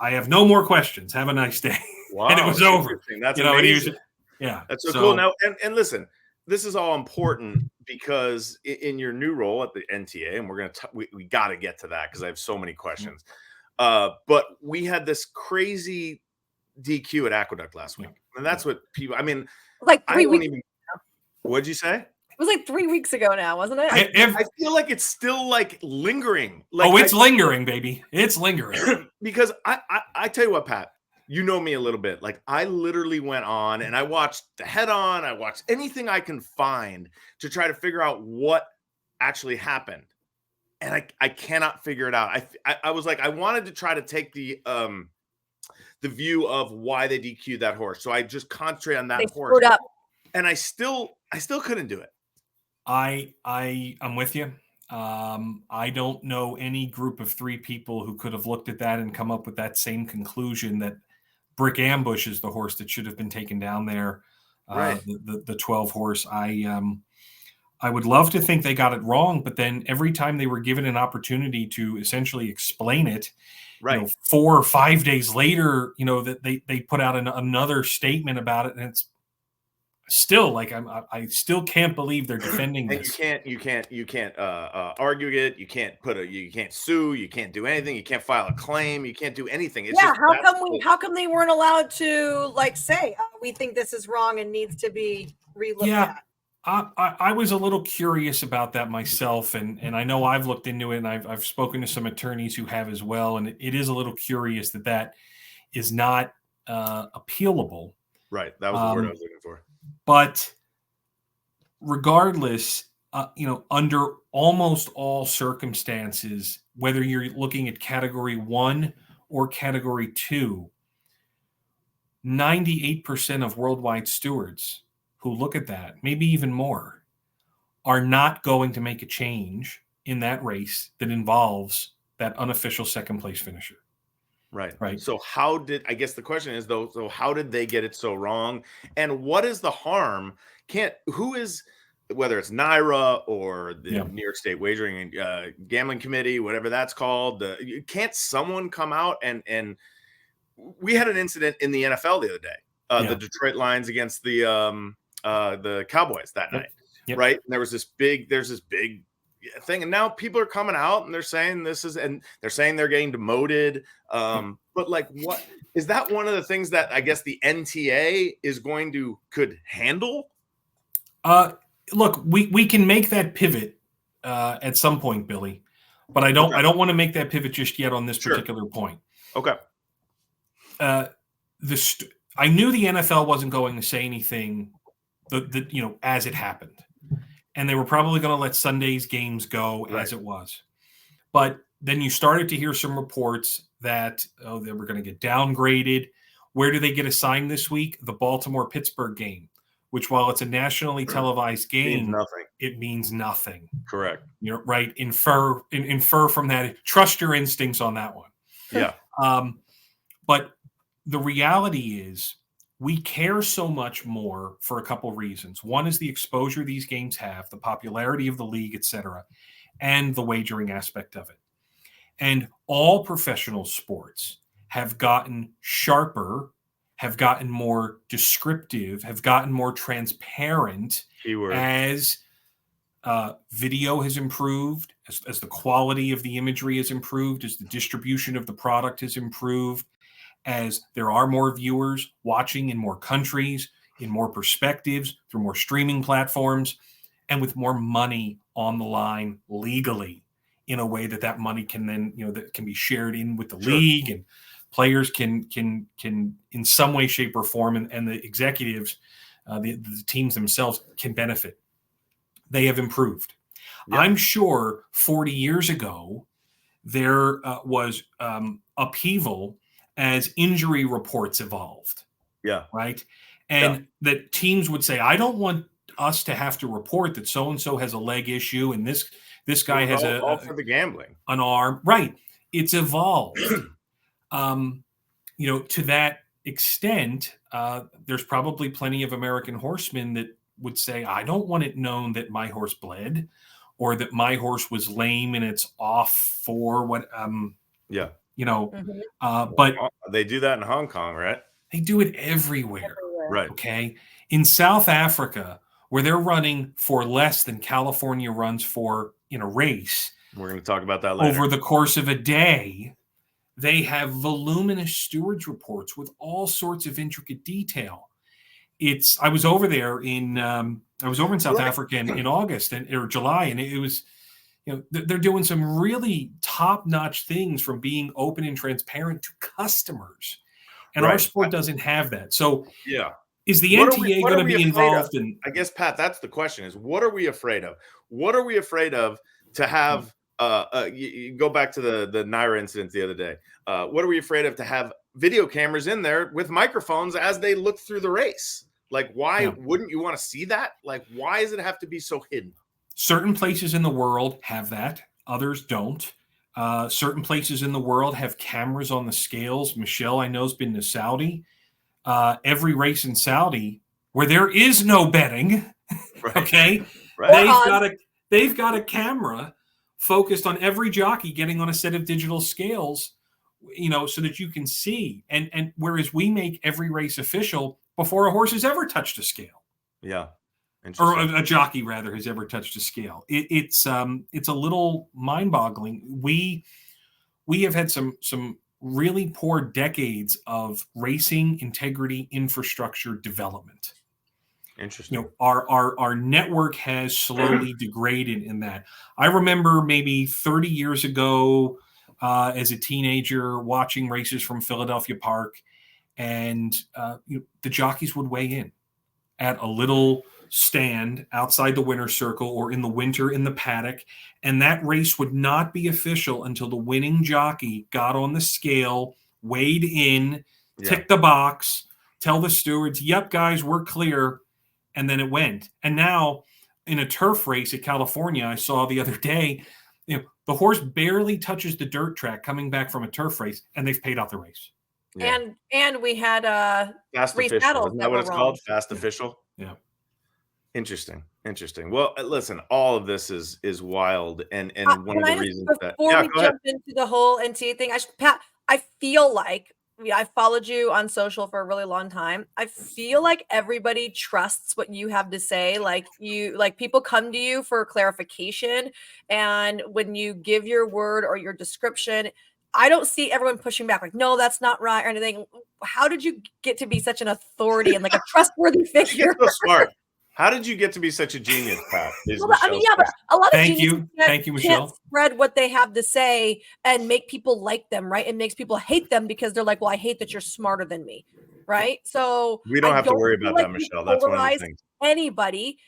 I have no more questions. Have a nice day. And it Wow, was over. interesting. That's And he was, amazing. yeah. That's so cool. Now, and listen, this is all important because in your new role at the NTA, and we're gonna we got to get to that because I have so many questions. But we had this crazy DQ at Aqueduct last week, and that's what people. I mean, Like I 3 don't weeks. even. What'd you say? It was like 3 weeks ago now, wasn't it? I feel like it's still like lingering. Like, it's lingering, baby. It's lingering. Because I tell you what, Pat, you know me a little bit. Like I literally went on and I watched the head on. I watched anything I can find to try to figure out what actually happened. And I cannot figure it out. I was like, I wanted to try to take the view of why they DQ'd that horse. So I just concentrate on that They horse. screwed up. And I still couldn't do it. I'm with you. I don't know any group of 3 people who could have looked at that and come up with that same conclusion that Brick Ambush is the horse that should have been taken down there. Right. The 12 horse. I would love to think they got it wrong, but then every time they were given an opportunity to essentially explain it, right, 4 or 5 days later, that they put out another statement about it, and it's still like I still can't believe they're defending and this. You can't argue it. You can't sue. You can't do anything. You can't file a claim. You can't do anything. It's yeah. just, How come they weren't allowed to like say we think this is wrong and needs to be relooked at? I was a little curious about that myself, and I know I've looked into it, and I've spoken to some attorneys who have as well, and it is a little curious that is not appealable. Right, that was the word I was looking for. But regardless, under almost all circumstances, whether you're looking at Category 1 or Category 2, 98% of worldwide stewards who look at that, maybe even more, are not going to make a change in that race that involves that unofficial second place finisher. Right. So I guess the question is though, so how did they get it so wrong? And what is the harm? Whether it's NYRA or the New York State Wagering and Gambling Committee, whatever that's called, can't someone come out and we had an incident in the NFL the other day, the Detroit Lions against the Cowboys that night, right? And there's this big thing, and now people are coming out and they're saying they're saying they're getting demoted. But like, what is that? One of the things that I guess the NTA could handle. Look, we can make that pivot at some point, Billy, but I don't want to make that pivot just yet on this particular point. Okay. I knew the NFL wasn't going to say anything, as it happened. And they were probably going to let Sunday's games go as it was. But then you started to hear some reports that, they were going to get downgraded. Where do they get assigned this week? The Baltimore-Pittsburgh game, which while it's a nationally televised game, it means nothing. Correct. Right. Infer from that. Trust your instincts on that one. Yeah. But the reality is, we care so much more for a couple of reasons. One is the exposure these games have, the popularity of the league, etc., and the wagering aspect of it. And all professional sports have gotten sharper, have gotten more descriptive, have gotten more transparent as video has improved, as the quality of the imagery has improved, as the distribution of the product has improved, as there are more viewers watching in more countries, in more perspectives, through more streaming platforms, and with more money on the line legally in a way that money can then, that can be shared in with the league, and players can in some way, shape, or form, and the executives, the teams themselves can benefit. They have improved. Yep. I'm sure 40 years ago, there was upheaval as injury reports evolved. Yeah. Right. And that teams would say, I don't want us to have to report that so-and-so has a leg issue and this guy has all for the gambling, an arm. Right. It's evolved. To that extent, there's probably plenty of American horsemen that would say, I don't want it known that my horse bled, or that my horse was lame and it's off for what, Yeah. Mhm. but They do that in Hong Kong, right? they do it everywhere. Everywhere. Right. Okay. In South Africa, where they're running for less than California runs for in a race We're going to talk about that later. over the course of a day, they have voluminous stewards reports with all sorts of intricate detail. I was over there in South Right. Africa in August or July, and it was, they're doing some really top-notch things, from being open and transparent to customers. And our Right. sport doesn't have that. So Yeah. is the NTA What going are to we be afraid of? involved in? I guess, Pat, that's the question: is what are we afraid of? What are we afraid of to have? You go back to the Naira incident the other day. What are we afraid of to have video cameras in there with microphones as they look through the race? Like, why Yeah. wouldn't you want to see that? Like, why does it have to be so hidden? Certain places in the world have that, others don't. Certain places in the world have cameras on the scales. Michelle, I know, has been to Saudi. Every race in Saudi where there is no betting, Right. okay, Right. they've got a camera focused on every jockey getting on a set of digital scales, so that you can see. And whereas we make every race official before a horse has ever touched a scale. Yeah. Or Interesting. a jockey rather has ever touched a scale. It's a little mind-boggling. We have had some really poor decades of racing integrity infrastructure development. Interesting. Our network has slowly degraded in that. I remember maybe 30 years ago, as a teenager, watching races from Philadelphia Park, and the jockeys would weigh in at a little stand outside the winner's circle, or in the winter in the paddock, and that race would not be official until the winning jockey got on the scale, weighed in, Yeah. ticked the box, tell the stewards, "Yep, guys, we're clear," and then it went. And now, in a turf race at California, I saw the other day, the horse barely touches the dirt track coming back from a turf race, and they've paid out the race. Yeah. And we had Fast race official. battles Isn't that that what were it's wrong. called? Fast Yeah. official. Yeah. Interesting. Well, listen, all of this is wild, and one Can of the I just, reasons that before we go ahead. jump into the whole NTA thing, Pat, I feel like, I followed you on social for a really long time. I feel like everybody trusts what you have to say. Like people come to you for clarification, and when you give your word or your description, I don't see everyone pushing back like, no, that's not right or anything. How did you get to be such an authority and like a trustworthy How'd you get figure? so smart? How did you get to be such a genius, Pat? Is Well, I mean, Michelle's yeah, but question. a lot of Thank geniuses you. can't, Thank you, can't Michelle. spread what they have to say and make people like them, right? It makes people hate them because they're like, well, I hate that you're smarter than me, right? So We I don't have to don't worry feel about like that, you Michelle. That's one of the polarize things. anybody.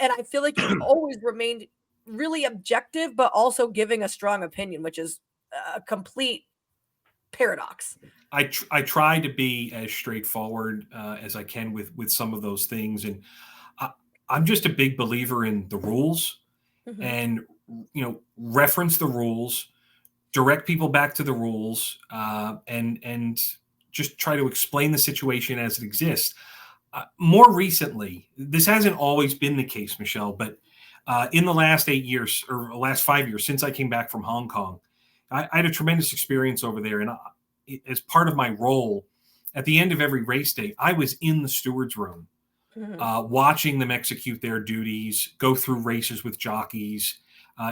And I feel like you've always remained really objective, but also giving a strong opinion, which is a complete paradox. I try to be as straightforward as I can with some of those things, and I'm just a big believer in the rules, Mhm. and reference the rules, direct people back to the rules, and just try to explain the situation as it exists. More recently, this hasn't always been the case, Michelle, but in the last 8 years or last 5 years since I came back from Hong Kong, I had a tremendous experience over there, and as part of my role, at the end of every race day, I was in the stewards room, Mhm. watching them execute their duties, go through races with jockeys.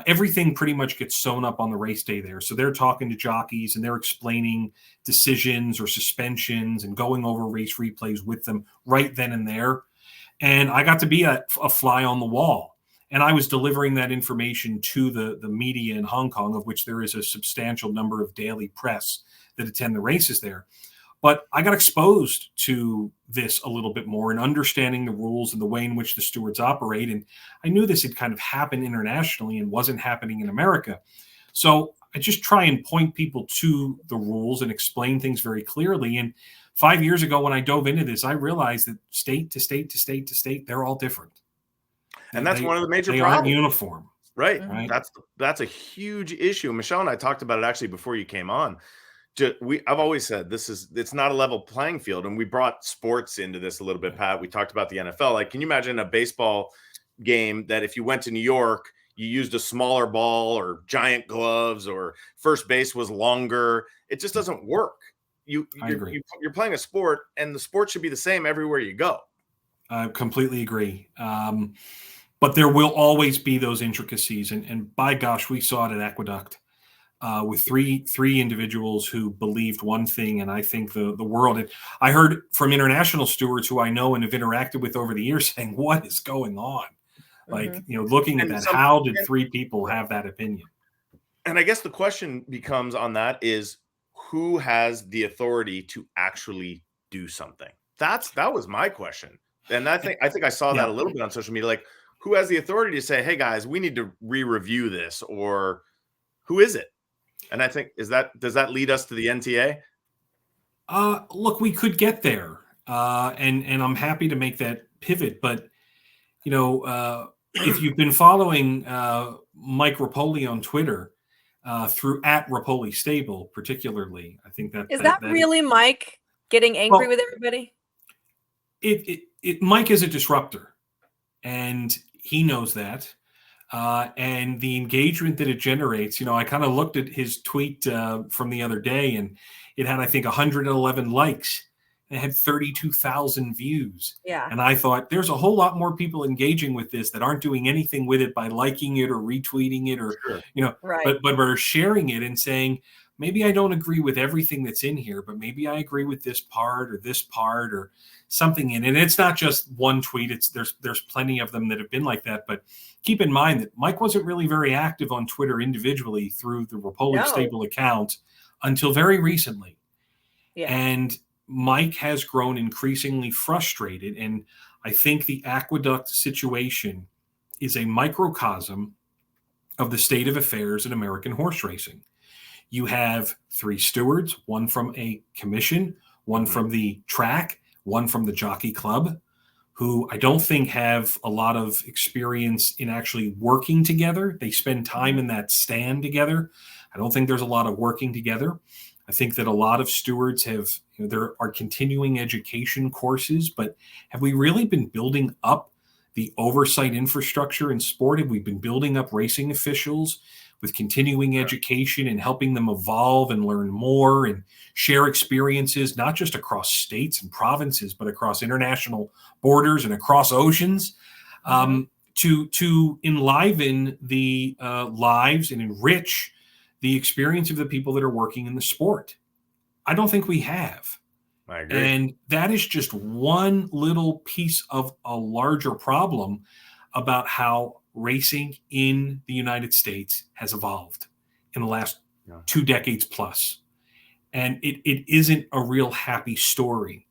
Everything pretty much gets sewn up on the race day there. So they're talking to jockeys and they're explaining decisions or suspensions and going over race replays with them right then and there. And I got to be a fly on the wall. And I was delivering that information to the media in Hong Kong, of which there is a substantial number of daily press that attend the races there. But I got exposed to this a little bit more and understanding the rules and the way in which the stewards operate. And I knew this had kind of happened internationally and wasn't happening in America. So I just try and point people to the rules and explain things very clearly. And 5 years ago, when I dove into this, I realized that state to state to state to state, they're all different. And that's one of the major They aren't problems. uniform. Right. Mhm. That's a huge issue. Michelle and I talked about it actually before you came on. I've always said it's not a level playing field, and we brought sports into this a little bit, Pat. We talked about the NFL. Like, can you imagine a baseball game that if you went to New York, you used a smaller ball or giant gloves or first base was longer. It just doesn't work. I agree. You're playing a sport, and the sport should be the same everywhere you go. I completely agree. But there will always be those intricacies, and by gosh, we saw it at Aqueduct with three individuals who believed one thing, and I think the world. And I heard from international stewards who I know and have interacted with over the years saying, "What is going on?" Like, Mhm. looking at And that, some how did and, three people have that opinion? and I guess the question becomes on that is who has the authority to actually do something? That was my question. And I think I saw that Yeah. a little bit on social media. Like, who has the authority to say, hey guys, we need to re-review this, or who is it? And I think does that lead us to the NTA? Look, we could get there, and I'm happy to make that pivot. But if you've been following Mike Rapoli on Twitter through at Rapoli Stable, particularly, I think that Is that that that really Mike getting angry well, with everybody? Mike is a disruptor, and he knows that. And the engagement that it generates, I kind of looked at his tweet from the other day, and it had, I think, 111 likes. And it had 32,000 views. Yeah. And I thought, there's a whole lot more people engaging with this that aren't doing anything with it by liking it or retweeting it, or Sure. Right. but are sharing it and saying, maybe I don't agree with everything that's in here, but maybe I agree with this part or something in it. And it's not just one tweet. There's plenty of them that have been like that. But keep in mind that Mike wasn't really very active on Twitter individually through the Rapoli No. Stable account until very recently. Yeah. And Mike has grown increasingly frustrated. And I think the Aqueduct situation is a microcosm of the state of affairs in American horse racing. You have three stewards, one from a commission, one Mhm. from the track, one from the jockey club, who I don't think have a lot of experience in actually working together. They spend time in that stand together. I don't think there's a lot of working together. I think that a lot of stewards have, there are continuing education courses, but have we really been building up the oversight infrastructure in sport? Have we been building up racing officials with continuing education and helping them evolve and learn more and share experiences, not just across states and provinces, but across international borders and across oceans, to enliven the lives and enrich the experience of the people that are working in the sport? I don't think we have. I agree. And that is just one little piece of a larger problem about how racing in the United States has evolved in the last 2 decades plus. And it isn't a real happy story.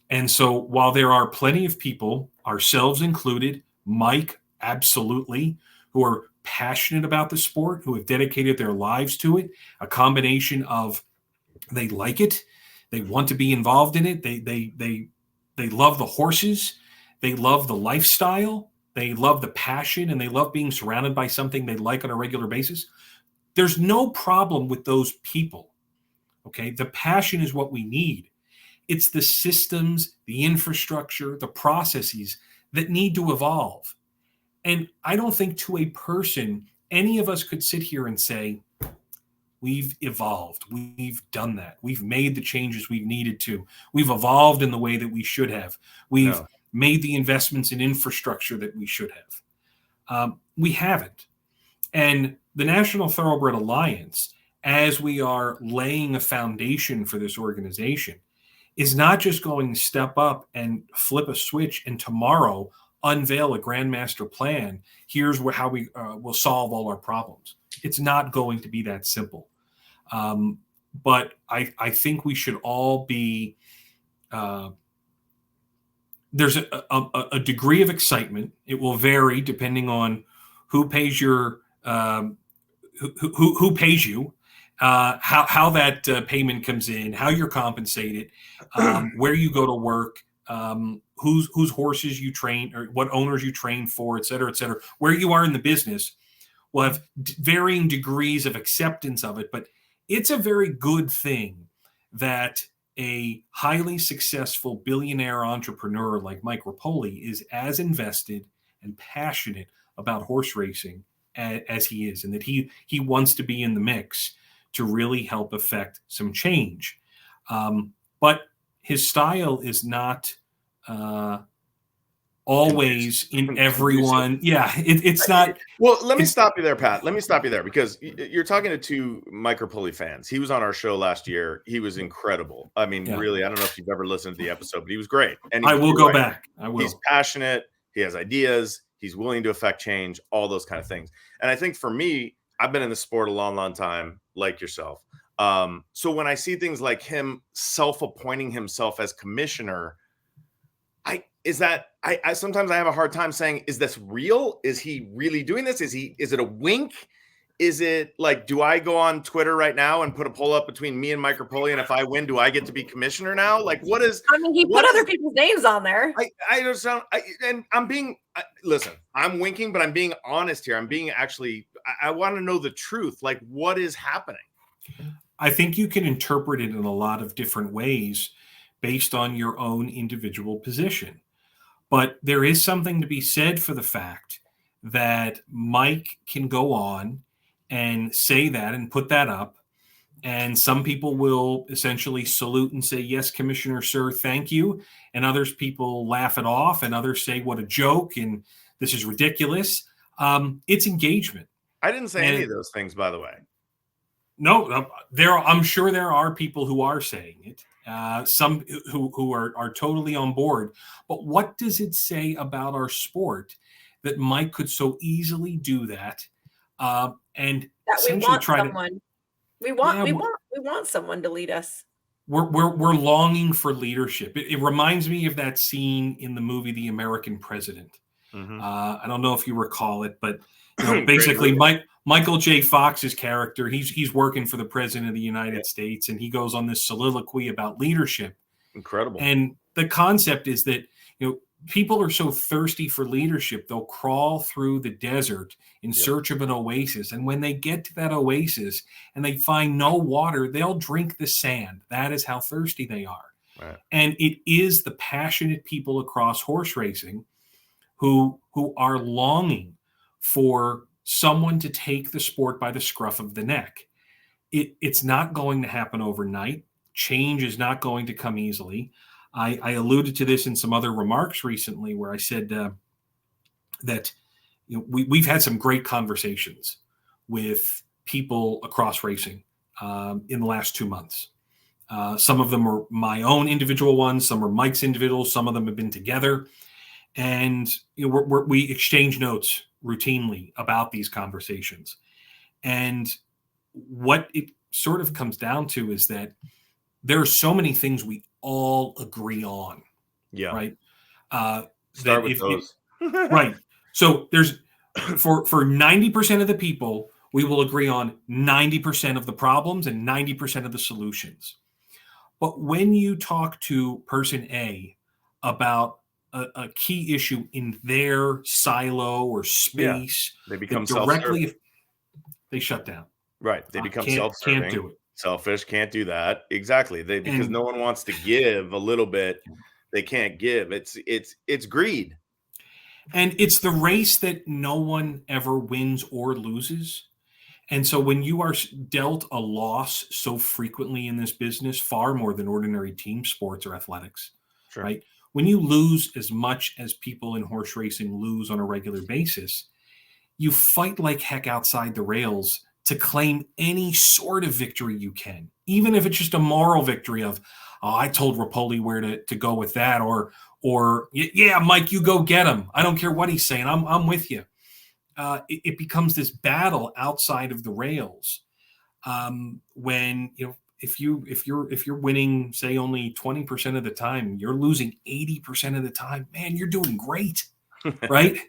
And so while there are plenty of people, ourselves included, Mike, absolutely, who are passionate about the sport, who have dedicated their lives to it, a combination of they like it, they want to be involved in it, they love the horses, they love the lifestyle, they love the passion, and they love being surrounded by something they like on a regular basis. There's no problem with those people. Okay, the passion is what we need. It's the systems, the infrastructure, the processes that need to evolve. And I don't think to a person, any of us could sit here and say, we've evolved. We've done that. We've made the changes we've needed to. We've evolved in the way that we should have. We've made the investments in infrastructure that we should have. We haven't. And the National Thoroughbred Alliance, as we are laying a foundation for this organization, is not just going to step up and flip a switch and tomorrow unveil a grandmaster plan. Here's how we will solve all our problems. It's not going to be that simple. But I think we should all be, there's a degree of excitement. It will vary depending on who pays your, who pays you, how that payment comes in, how you're compensated, where you go to work, whose horses you train, or what owners you train for, et cetera, where you are in the business. Will have varying degrees of acceptance of it, but it's a very good thing that a highly successful billionaire entrepreneur like Mike Rapoli is as invested and passionate about horse racing as he is, and that he wants to be in the mix to really help affect some change. But his style is not always in everyone. Yeah, it's not. Well, let me stop you there, Pat. Let me stop you there, because you're talking to two Mike Rapoli fans. He was on our show last year. He was incredible. I mean, really, I don't know if you've ever listened to the episode, but he was great. And I will go back. I will. He's passionate. He has ideas. He's willing to affect change, all those kind of things. And I think for me, I've been in the sport a long, long time, like yourself. So when I see things like him self-appointing himself as commissioner, I sometimes I have a hard time saying, is this real? Is he really doing this? Is it a wink? Is it like, do I go on Twitter right now and put a poll up between me and Mike Rapoli, and if I win, do I get to be commissioner now? Like, what is? I mean, he put other people's names on there. I don't sound. And I'm being. Listen, I'm winking, but I'm being honest here. I'm being actually. I want to know the truth. Like, what is happening? I think you can interpret it in a lot of different ways based on your own individual position. But there is something to be said for the fact that Mike can go on and say that and put that up. And some people will essentially salute and say, yes, Commissioner, sir, thank you. And others people laugh it off, and others say, what a joke, and this is ridiculous. It's engagement. I didn't say any of those things, by the way. No, I'm sure there are people who are saying it. Some who are totally on board. But what does it say about our sport that Mike could so easily do that? And that we want someone. We want someone to lead us. We're longing for leadership. It reminds me of that scene in the movie The American President. Mm-hmm. I don't know if you recall it, but basically Michael J. Fox's character, he's working for the president of the United States, and he goes on this soliloquy about leadership. Incredible. And the concept is that, people are so thirsty for leadership, they'll crawl through the desert in search of an oasis. And when they get to that oasis and they find no water, they'll drink the sand. That is how thirsty they are. Right. And it is the passionate people across horse racing who are longing for someone to take the sport by the scruff of the neck. It's not going to happen overnight. Change is not going to come easily. I alluded to this in some other remarks recently, where I said that we've had some great conversations with people across racing in the last 2 months. Some of them are my own individual ones, some are Mike's individuals, some of them have been together, and we exchange notes routinely about these conversations. And what it sort of comes down to is that there are so many things we all agree on. Yeah. Right. Start with those. Right. So there's for 90% of the people, we will agree on 90% of the problems and 90% of the solutions. But when you talk to person A about a key issue in their silo or space, they become directly, they shut down. Right. They become self-serving. Can't do it. Selfish, can't do that. Exactly. Because no one wants to give a little bit. They can't give. It's greed. And it's the race that no one ever wins or loses. And so when you are dealt a loss so frequently in this business, far more than ordinary team sports or athletics, right? When you lose as much as people in horse racing lose on a regular basis, you fight like heck outside the rails to claim any sort of victory you can, even if it's just a moral victory of, oh, I told Rapoli where to go with that, or yeah, Mike, you go get him. I don't care what he's saying. I'm with you. It becomes this battle outside of the rails. When if you're winning, say, only 20% of the time, you're losing 80% of the time. Man, you're doing great, right?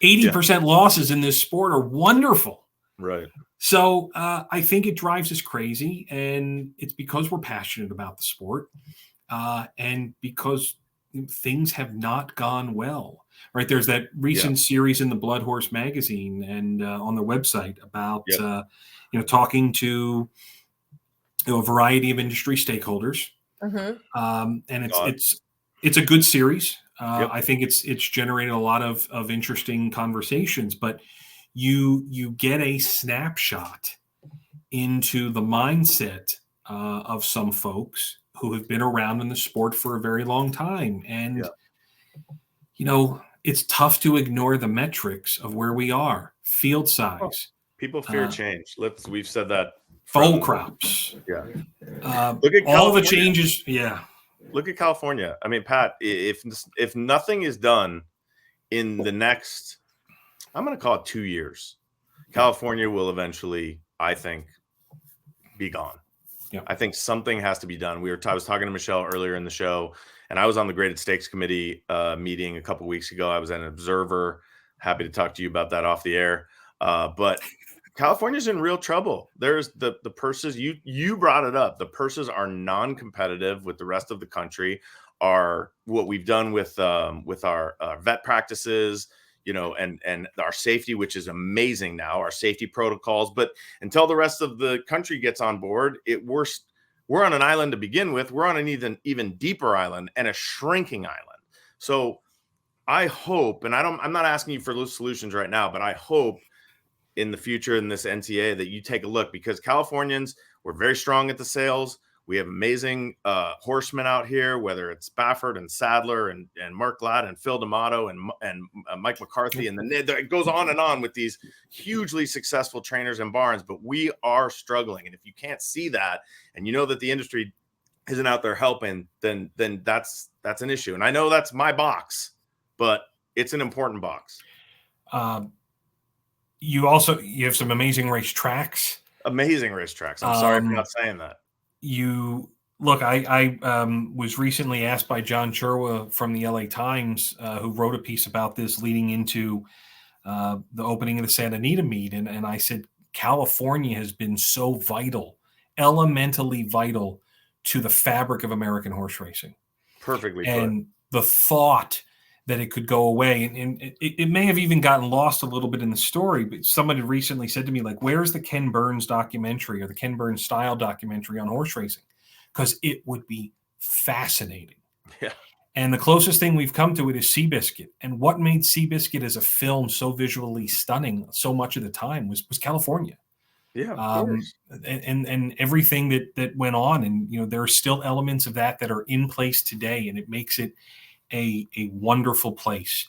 80% losses in this sport are wonderful. Right. So I think it drives us crazy, and it's because we're passionate about the sport, and because things have not gone well. Right? There's that recent series in the Blood Horse magazine and on their website about talking to a variety of industry stakeholders, and it's a good series. I think it's generated a lot of interesting conversations, but you get a snapshot into the mindset of some folks who have been around in the sport for a very long time. And, it's tough to ignore the metrics of where we are. Field Well, size, people fear change. We've said that foal from crops, yeah. Look at all the California. changes. Yeah. Look at California. I mean, Pat, if nothing is done in the next, I'm going to call it 2 years, California will eventually, I think, be gone. Yeah. I think something has to be done. I was talking to Michelle earlier in the show, and I was on the Graded Stakes Committee meeting a couple weeks ago. I was an observer. Happy to talk to you about that off the air. But California's in real trouble. There's the purses. You brought it up. The purses are non-competitive with the rest of the country. Are what we've done with our vet practices, and our safety, which is amazing now, our safety protocols. But until the rest of the country gets on board, we're on an island to begin with. We're on an even deeper island and a shrinking island. So I hope, and I'm not asking you for solutions right now, but I hope in the future in this NTA that you take a look, because Californians, we're very strong at the sales. We have amazing horsemen out here, whether it's Baffert and Sadler and Mark Glad and Phil D'Amato and Mike McCarthy. And then it goes on with these hugely successful trainers and barns, but we are struggling. And if you can't see that, and you know that the industry isn't out there helping, then that's an issue. And I know that's my box, but it's an important box. You have some amazing racetracks. Amazing racetracks. I'm sorry for not saying that. I was recently asked by John Chirwa from the LA Times, who wrote a piece about this leading into the opening of the Santa Anita meet. And I said, California has been so vital, elementally vital to the fabric of American horse racing. Perfectly put. And the thought that it could go away. And it may have even gotten lost a little bit in the story, but somebody recently said to me, like, where's the Ken Burns documentary or the Ken Burns style documentary on horse racing? Because it would be fascinating. Yeah. And the closest thing we've come to it is Seabiscuit. And what made Seabiscuit as a film so visually stunning so much of the time was California. Yeah, of course. And everything that went on. And, there are still elements of that are in place today, and it makes it a wonderful place.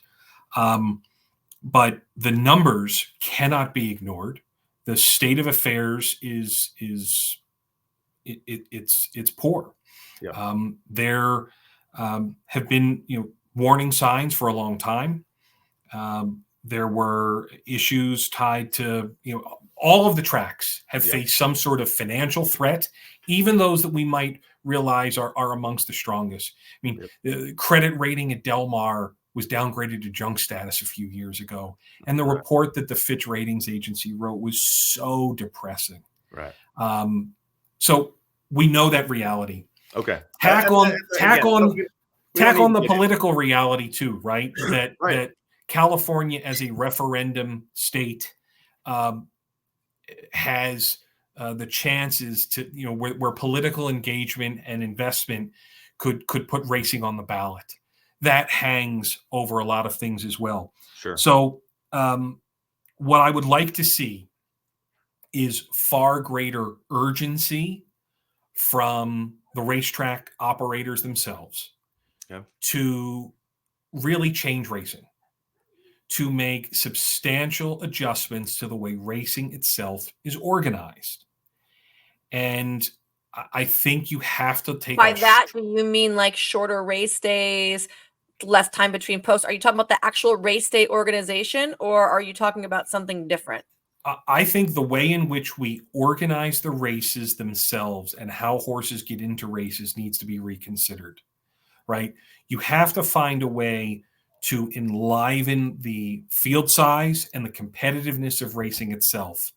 But the numbers cannot be ignored. The state of affairs is poor. Yeah. There have been warning signs for a long time. There were issues tied to all of the tracks have faced some sort of financial threat, even those that we might realize are amongst the strongest. I mean, the credit rating at Del Mar was downgraded to junk status a few years ago. And the report that the Fitch Ratings Agency wrote was so depressing. Right. So we know that reality. Okay. Tack on the political reality too, right? That California as a referendum state has the chances to, where political engagement and investment could put racing on the ballot. That hangs over a lot of things as well. Sure. So what I would like to see is far greater urgency from the racetrack operators themselves to really change racing, to make substantial adjustments to the way racing itself is organized. And I think you have to take... By that, do you mean like shorter race days, less time between posts? Are you talking about the actual race day organization, or are you talking about something different? I think the way in which we organize the races themselves and how horses get into races needs to be reconsidered, right? You have to find a way to enliven the field size and the competitiveness of racing itself.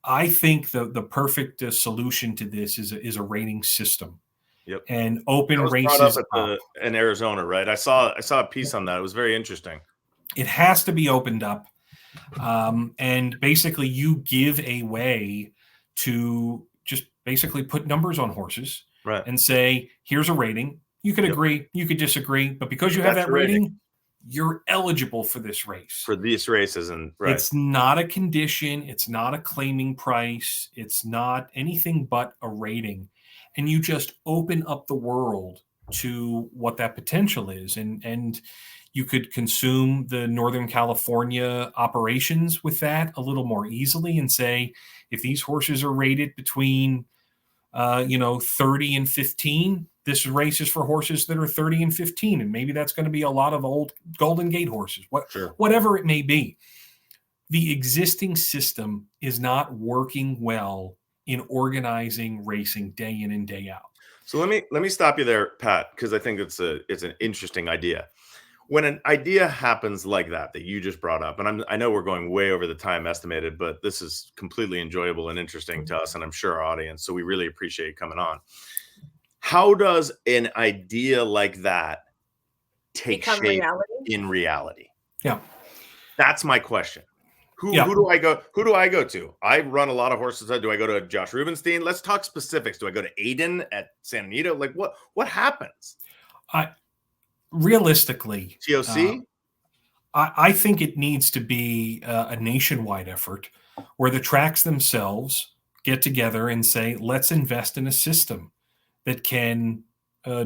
I think the perfect solution to this is a rating system. Yep. And open that was races brought up in Arizona, right? I saw a piece on that. It was very interesting. It has to be opened up. And basically you give a way to just basically put numbers on horses, right, and say, here's a rating. You could agree, you could disagree, but because you have that rating, you're eligible for this race. For these races, and right. It's not a condition. It's not a claiming price. It's not anything but a rating. And you just open up the world to what that potential is. And you could consume the Northern California operations with that a little more easily and say, if these horses are rated between 30 and 15, this race is for horses that are 30 and 15. And maybe that's going to be a lot of old Golden Gate horses, whatever it may be. The existing system is not working well in organizing racing day in and day out. So let me stop you there, Pat, because I think it's an interesting idea. When an idea happens like that you just brought up, and I know we're going way over the time estimated, but this is completely enjoyable and interesting to us, and I'm sure our audience. So we really appreciate you coming on. How does an idea like that become shape reality? In reality? Yeah, that's my question. Who do I go? Who do I go to? I run a lot of horses. Do I go to Josh Rubenstein? Let's talk specifics. Do I go to Aiden at Santa Anita? Like what happens? Realistically, TOC? I think it needs to be a nationwide effort where the tracks themselves get together and say, let's invest in a system that can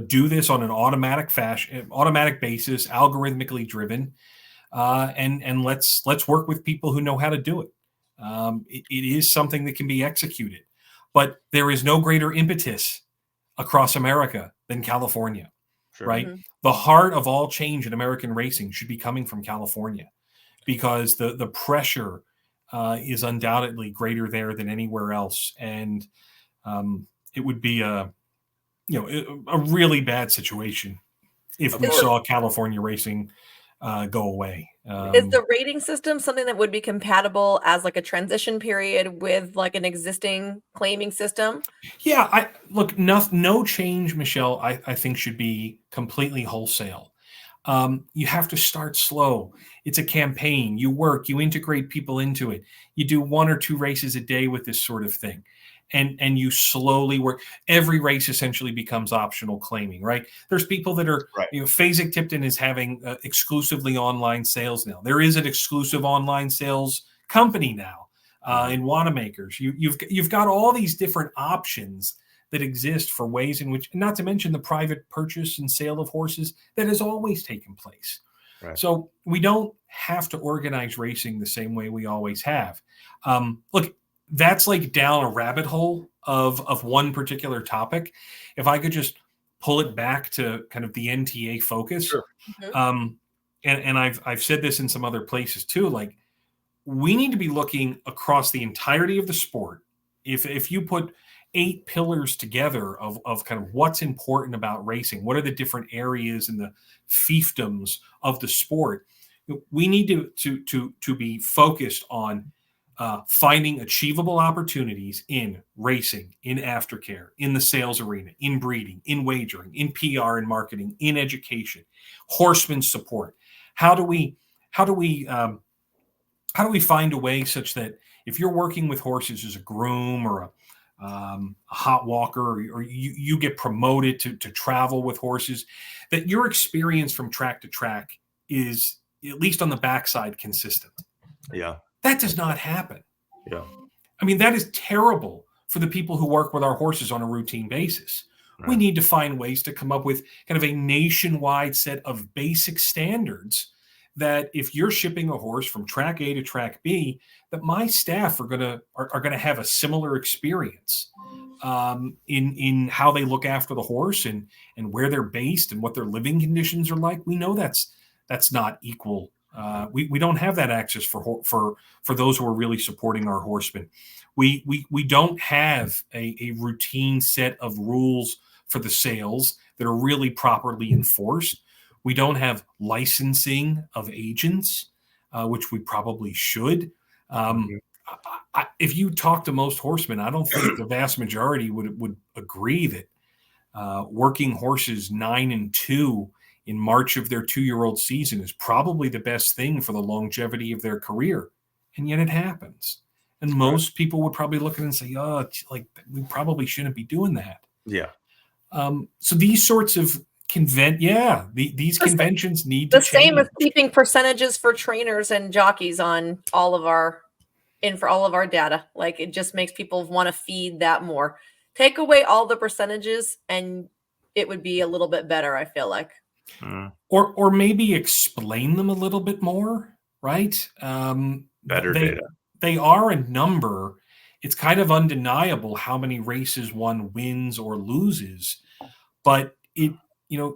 do this on an automatic basis, algorithmically driven, and let's work with people who know how to do it. It is something that can be executed, but there is no greater impetus across America than California. Sure. Right? Mm-hmm. The heart of all change in American racing should be coming from California, because the pressure is undoubtedly greater there than anywhere else, and it would be a really bad situation if we saw California racing go away. Is the rating system something that would be compatible as like a transition period with like an existing claiming system? Yeah, no change, Michelle, I think should be completely wholesale. You have to start slow. It's a campaign. You work, you integrate people into it. You do 1 or 2 races a day with this sort of thing. And you slowly work. Every race essentially becomes optional claiming, right? There's people that are, right. Fasig-Tipton is having exclusively online sales now. There is an exclusive online sales company now in Wanamaker's. You've got all these different options that exist for ways in which, not to mention the private purchase and sale of horses that has always taken place. Right. So we don't have to organize racing the same way we always have. Look, that's like down a rabbit hole of one particular topic. If I could just pull it back to kind of the NTA focus, sure. Mm-hmm. And I've said this in some other places too, like we need to be looking across the entirety of the sport. If you put 8 pillars together of kind of what's important about racing, what are the different areas and the fiefdoms of the sport, we need to be focused on finding achievable opportunities in racing, in aftercare, in the sales arena, in breeding, in wagering, in PR and marketing, in education, horseman support. How do we find a way such that if you're working with horses as a groom or a hot walker, or you get promoted to travel with horses, that your experience from track to track is, at least on the backside, consistent. Yeah. That does not happen. Yeah. I mean, that is terrible for the people who work with our horses on a routine basis. Right. We need to find ways to come up with kind of a nationwide set of basic standards that if you're shipping a horse from track A to track B, that my staff are gonna have a similar experience in how they look after the horse and where they're based and what their living conditions are like. We know that's not equal. We don't have that access for those who are really supporting our horsemen. We don't have a routine set of rules for the sales that are really properly enforced. We don't have licensing of agents, which we probably should. If you talk to most horsemen, I don't think the vast majority would agree that working horses 9 and 2 in March of their 2-year-old season is probably the best thing for the longevity of their career. And yet it happens. And most people would probably look at it and say, oh, like we probably shouldn't be doing that. Yeah. So these sorts of these The, conventions need to the same as change. keeping percentages for trainers and jockeys on all of our for all of our data. Like it just makes people want to feed that more. Take away all the percentages and it would be a little bit better, I feel like. Or maybe explain them a little bit more, right? Better data. They are a number. It's kind of undeniable how many races one wins or loses, but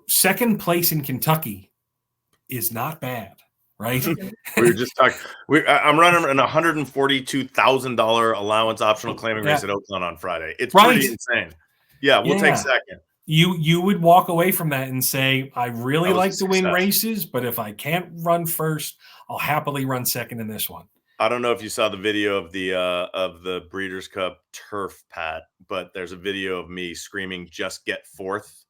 second place in Kentucky is not bad, right? We were just talking. I'm running an $142,000 allowance optional claiming race at Oakland on Friday. It's pretty insane. Yeah, we'll take second. You would walk away from that and say, I really like to win races, but if I can't run first, I'll happily run second in this one. I don't know if you saw the video of the Breeders' Cup turf, Pat, but there's a video of me screaming, "Just get fourth."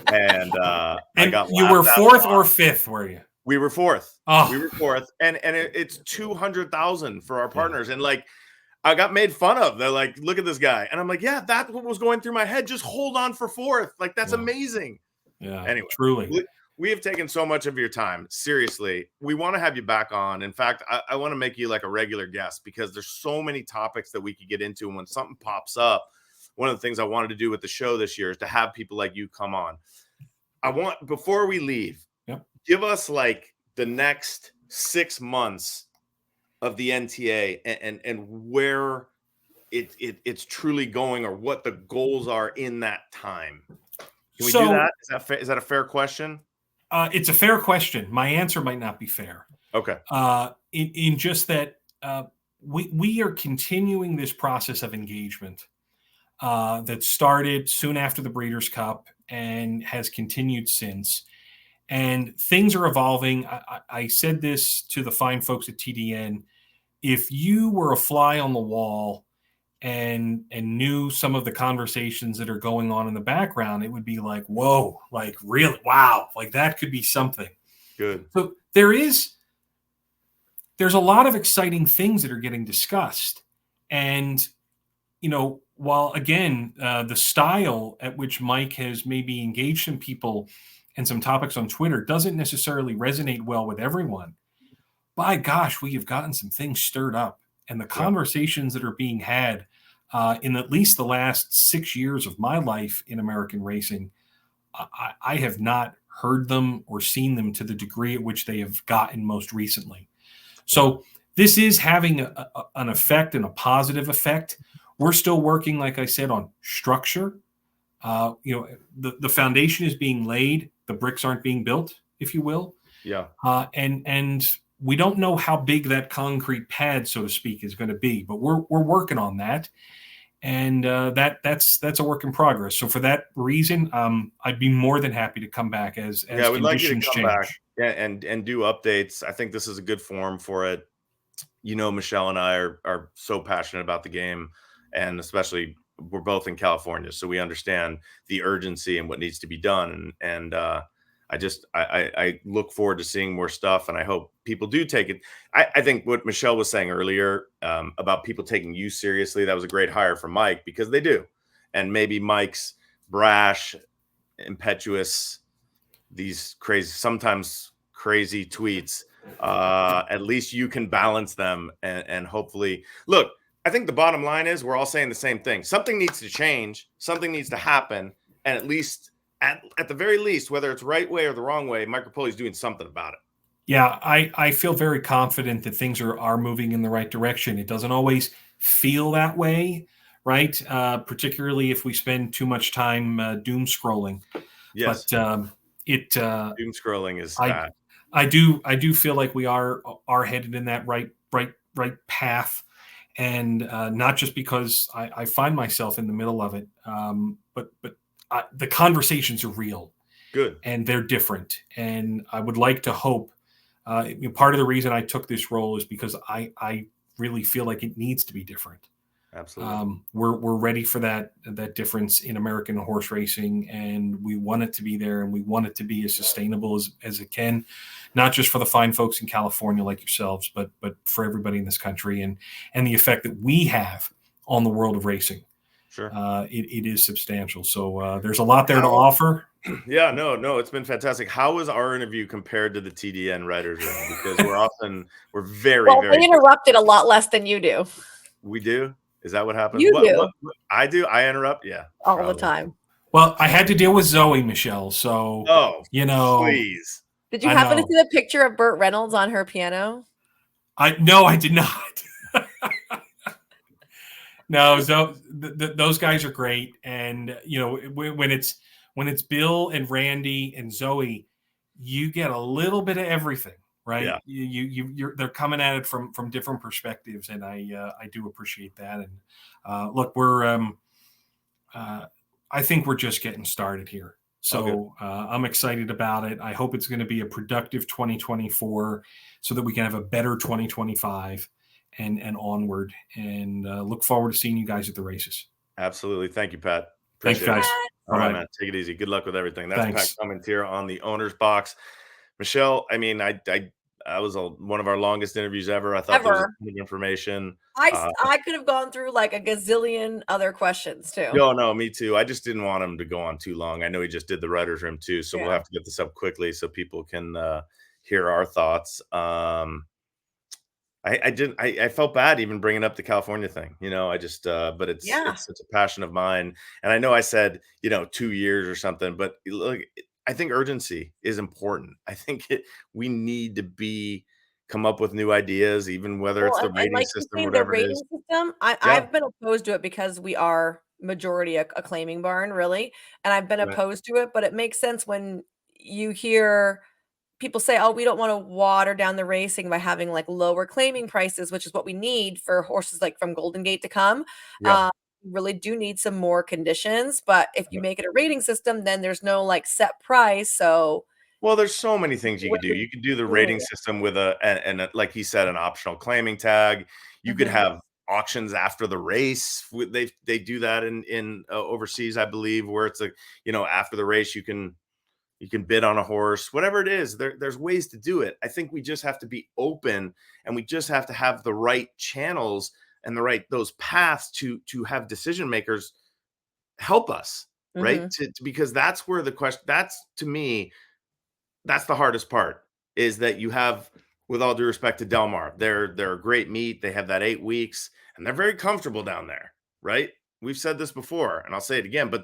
And I got you were fourth or fifth, were you? We were fourth. Oh. We were fourth, and it's 200,000 for our partners, and like I got made fun of. They're like, "Look at this guy," and I'm like, "Yeah, that's what was going through my head. Just hold on for fourth. Like that's amazing." Yeah. Anyway, truly. We have taken so much of your time. Seriously, we want to have you back on. In fact, I want to make you like a regular guest because there's so many topics that we could get into. And when something pops up, one of the things I wanted to do with the show this year is to have people like you come on. Before we leave, give us like the next 6 months of the NTA and where it's truly going or what the goals are in that time. Can we do that? Is that a fair question? It's a fair question. My answer might not be fair. Okay. In just that we are continuing this process of engagement that started soon after the Breeders' Cup and has continued since. And things are evolving. I said this to the fine folks at TDN. If you were a fly on the wall and knew some of the conversations that are going on in the background, it would be like, whoa, like really, wow, like that could be something. Good. So there's a lot of exciting things that are getting discussed. And, while again, the style at which Mike has maybe engaged some people and some topics on Twitter doesn't necessarily resonate well with everyone, by gosh, we have gotten some things stirred up. And the conversations that are being had in at least the last 6 years of my life in American racing, I have not heard them or seen them to the degree at which they have gotten most recently. So this is having an effect and a positive effect. We're still working, like I said, on structure. The foundation is being laid. The bricks aren't being built, if you will. Yeah. And we don't know how big that concrete pad, so to speak, is going to be, but we're working on that. And that's a work in progress. So for that reason, I'd be more than happy to come back as we'd like you to come change. back and do updates. I think this is a good forum for it. Michelle and I are so passionate about the game, and especially we're both in California, so we understand the urgency and what needs to be done. And I look forward to seeing more stuff, and I hope people do take it. I think what Michelle was saying earlier about people taking you seriously, that was a great hire for Mike, because they do. And maybe Mike's brash, impetuous, these sometimes crazy tweets, at least you can balance them and hopefully look. I think the bottom line is we're all saying the same thing. Something needs to change. Something needs to happen. And at least, at the very least, whether it's right way or the wrong way, Mike Rapoli is doing something about it. Yeah, I feel very confident that things are moving in the right direction. It doesn't always feel that way, right? Particularly if we spend too much time doom scrolling. Yes. But doom scrolling is bad. I do feel like we are headed in that right path. And not just because I find myself in the middle of it, but the conversations are real. Good. And they're different. And I would like to hope, part of the reason I took this role is because I really feel like it needs to be different. Absolutely. We're ready for that difference in American horse racing, and we want it to be there, and we want it to be as sustainable as it can, not just for the fine folks in California like yourselves, but for everybody in this country, and the effect that we have on the world of racing. Sure. It is substantial. So there's a lot there to offer. Yeah, no, it's been fantastic. How was our interview compared to the TDN writers room? Because we're very, Well, very they interrupted a lot less than you do. We do? Is that what happens? You do What I do? I interrupt? Yeah, all the probably. time. Well, I had to deal with Zoe, Michelle. So, Oh, you know, please. Did you I happen to know. see the picture of Burt Reynolds on her piano? No, I did not. No, those guys are great, and you know when it's Bill and Randy and Zoe, you get a little bit of everything, right? Yeah. They're coming at it from different perspectives, and I do appreciate that. And look, I think we're just getting started here, so I'm excited about it. I hope it's going to be a productive 2024, so that we can have a better 2025. And onward, and look forward to seeing you guys at the races. Absolutely. Thank you, Pat. Thanks, Appreciate it. guys. All right, man. Take it easy. Good luck with everything. That's Thanks. Pat Cummings here on the Owner's Box. Michelle, I mean, I was one of our longest interviews ever. I thought there was a ton of information. I could have gone through like a gazillion other questions too. No, me too. I just didn't want him to go on too long. I know he just did the writer's room too, so we'll have to get this up quickly so people can hear our thoughts. I felt bad even bringing up the California thing, I just, but it's such a passion of mine. And I know I said, 2 years or something, but look, I think urgency is important. I think we need to come up with new ideas, even whether it's the rating like system, the whatever it rating is. system, I've been opposed to it because we are majority a claiming barn, really. And I've been opposed to it, but it makes sense when you hear people say, "Oh, we don't want to water down the racing by having like lower claiming prices," which is what we need for horses like from Golden Gate to come. We really do need some more conditions, but if you make it a rating system, then there's no like set price. So, well, there's so many things you could do. You could do the rating system with like he said, an optional claiming tag. You could have auctions after the race. They do that in overseas, I believe, where it's like, after the race you can bid on a horse, whatever it is. There's ways to do it. I think we just have to be open, and we just have to have the right channels and those paths to have decision makers help us, right? Because that's where the question, to me, that's the hardest part, is that you have, with all due respect to Del Mar, they're a great meet. They have that 8 weeks, and they're very comfortable down there, right? We've said this before, and I'll say it again, but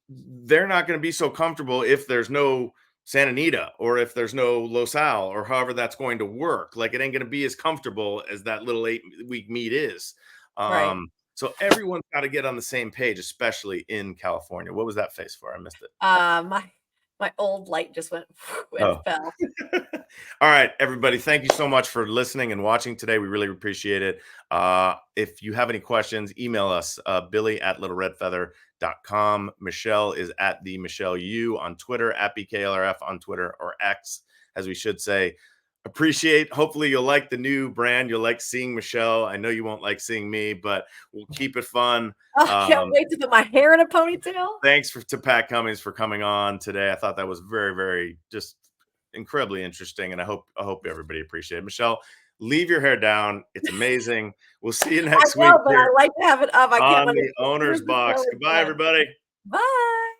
they're not going to be so comfortable if there's no Santa Anita, or if there's no Los Al, or however that's going to work. Like, it ain't going to be as comfortable as that little 8-week meet is. So everyone's got to get on the same page, especially in California. What was that face for? I missed it. My old light just went and fell. All right, everybody. Thank you so much for listening and watching today. We really appreciate it. If you have any questions, email us, billy@littleredfeather.com. Michelle is at the Michelle U on Twitter, at BKLRF on Twitter, or X, as we should say. Hopefully you'll like the new brand. You'll like seeing Michelle. I know you won't like seeing me, but we'll keep it fun. I can't wait to put my hair in a ponytail. Thanks to Pat Cummings for coming on today. I thought that was very, very just incredibly interesting, and I hope everybody appreciated it. Michelle, leave your hair down. It's amazing. We'll see you next week. But I like to have it up. I can't on the Owner's Box. Goodbye, everybody. Bye.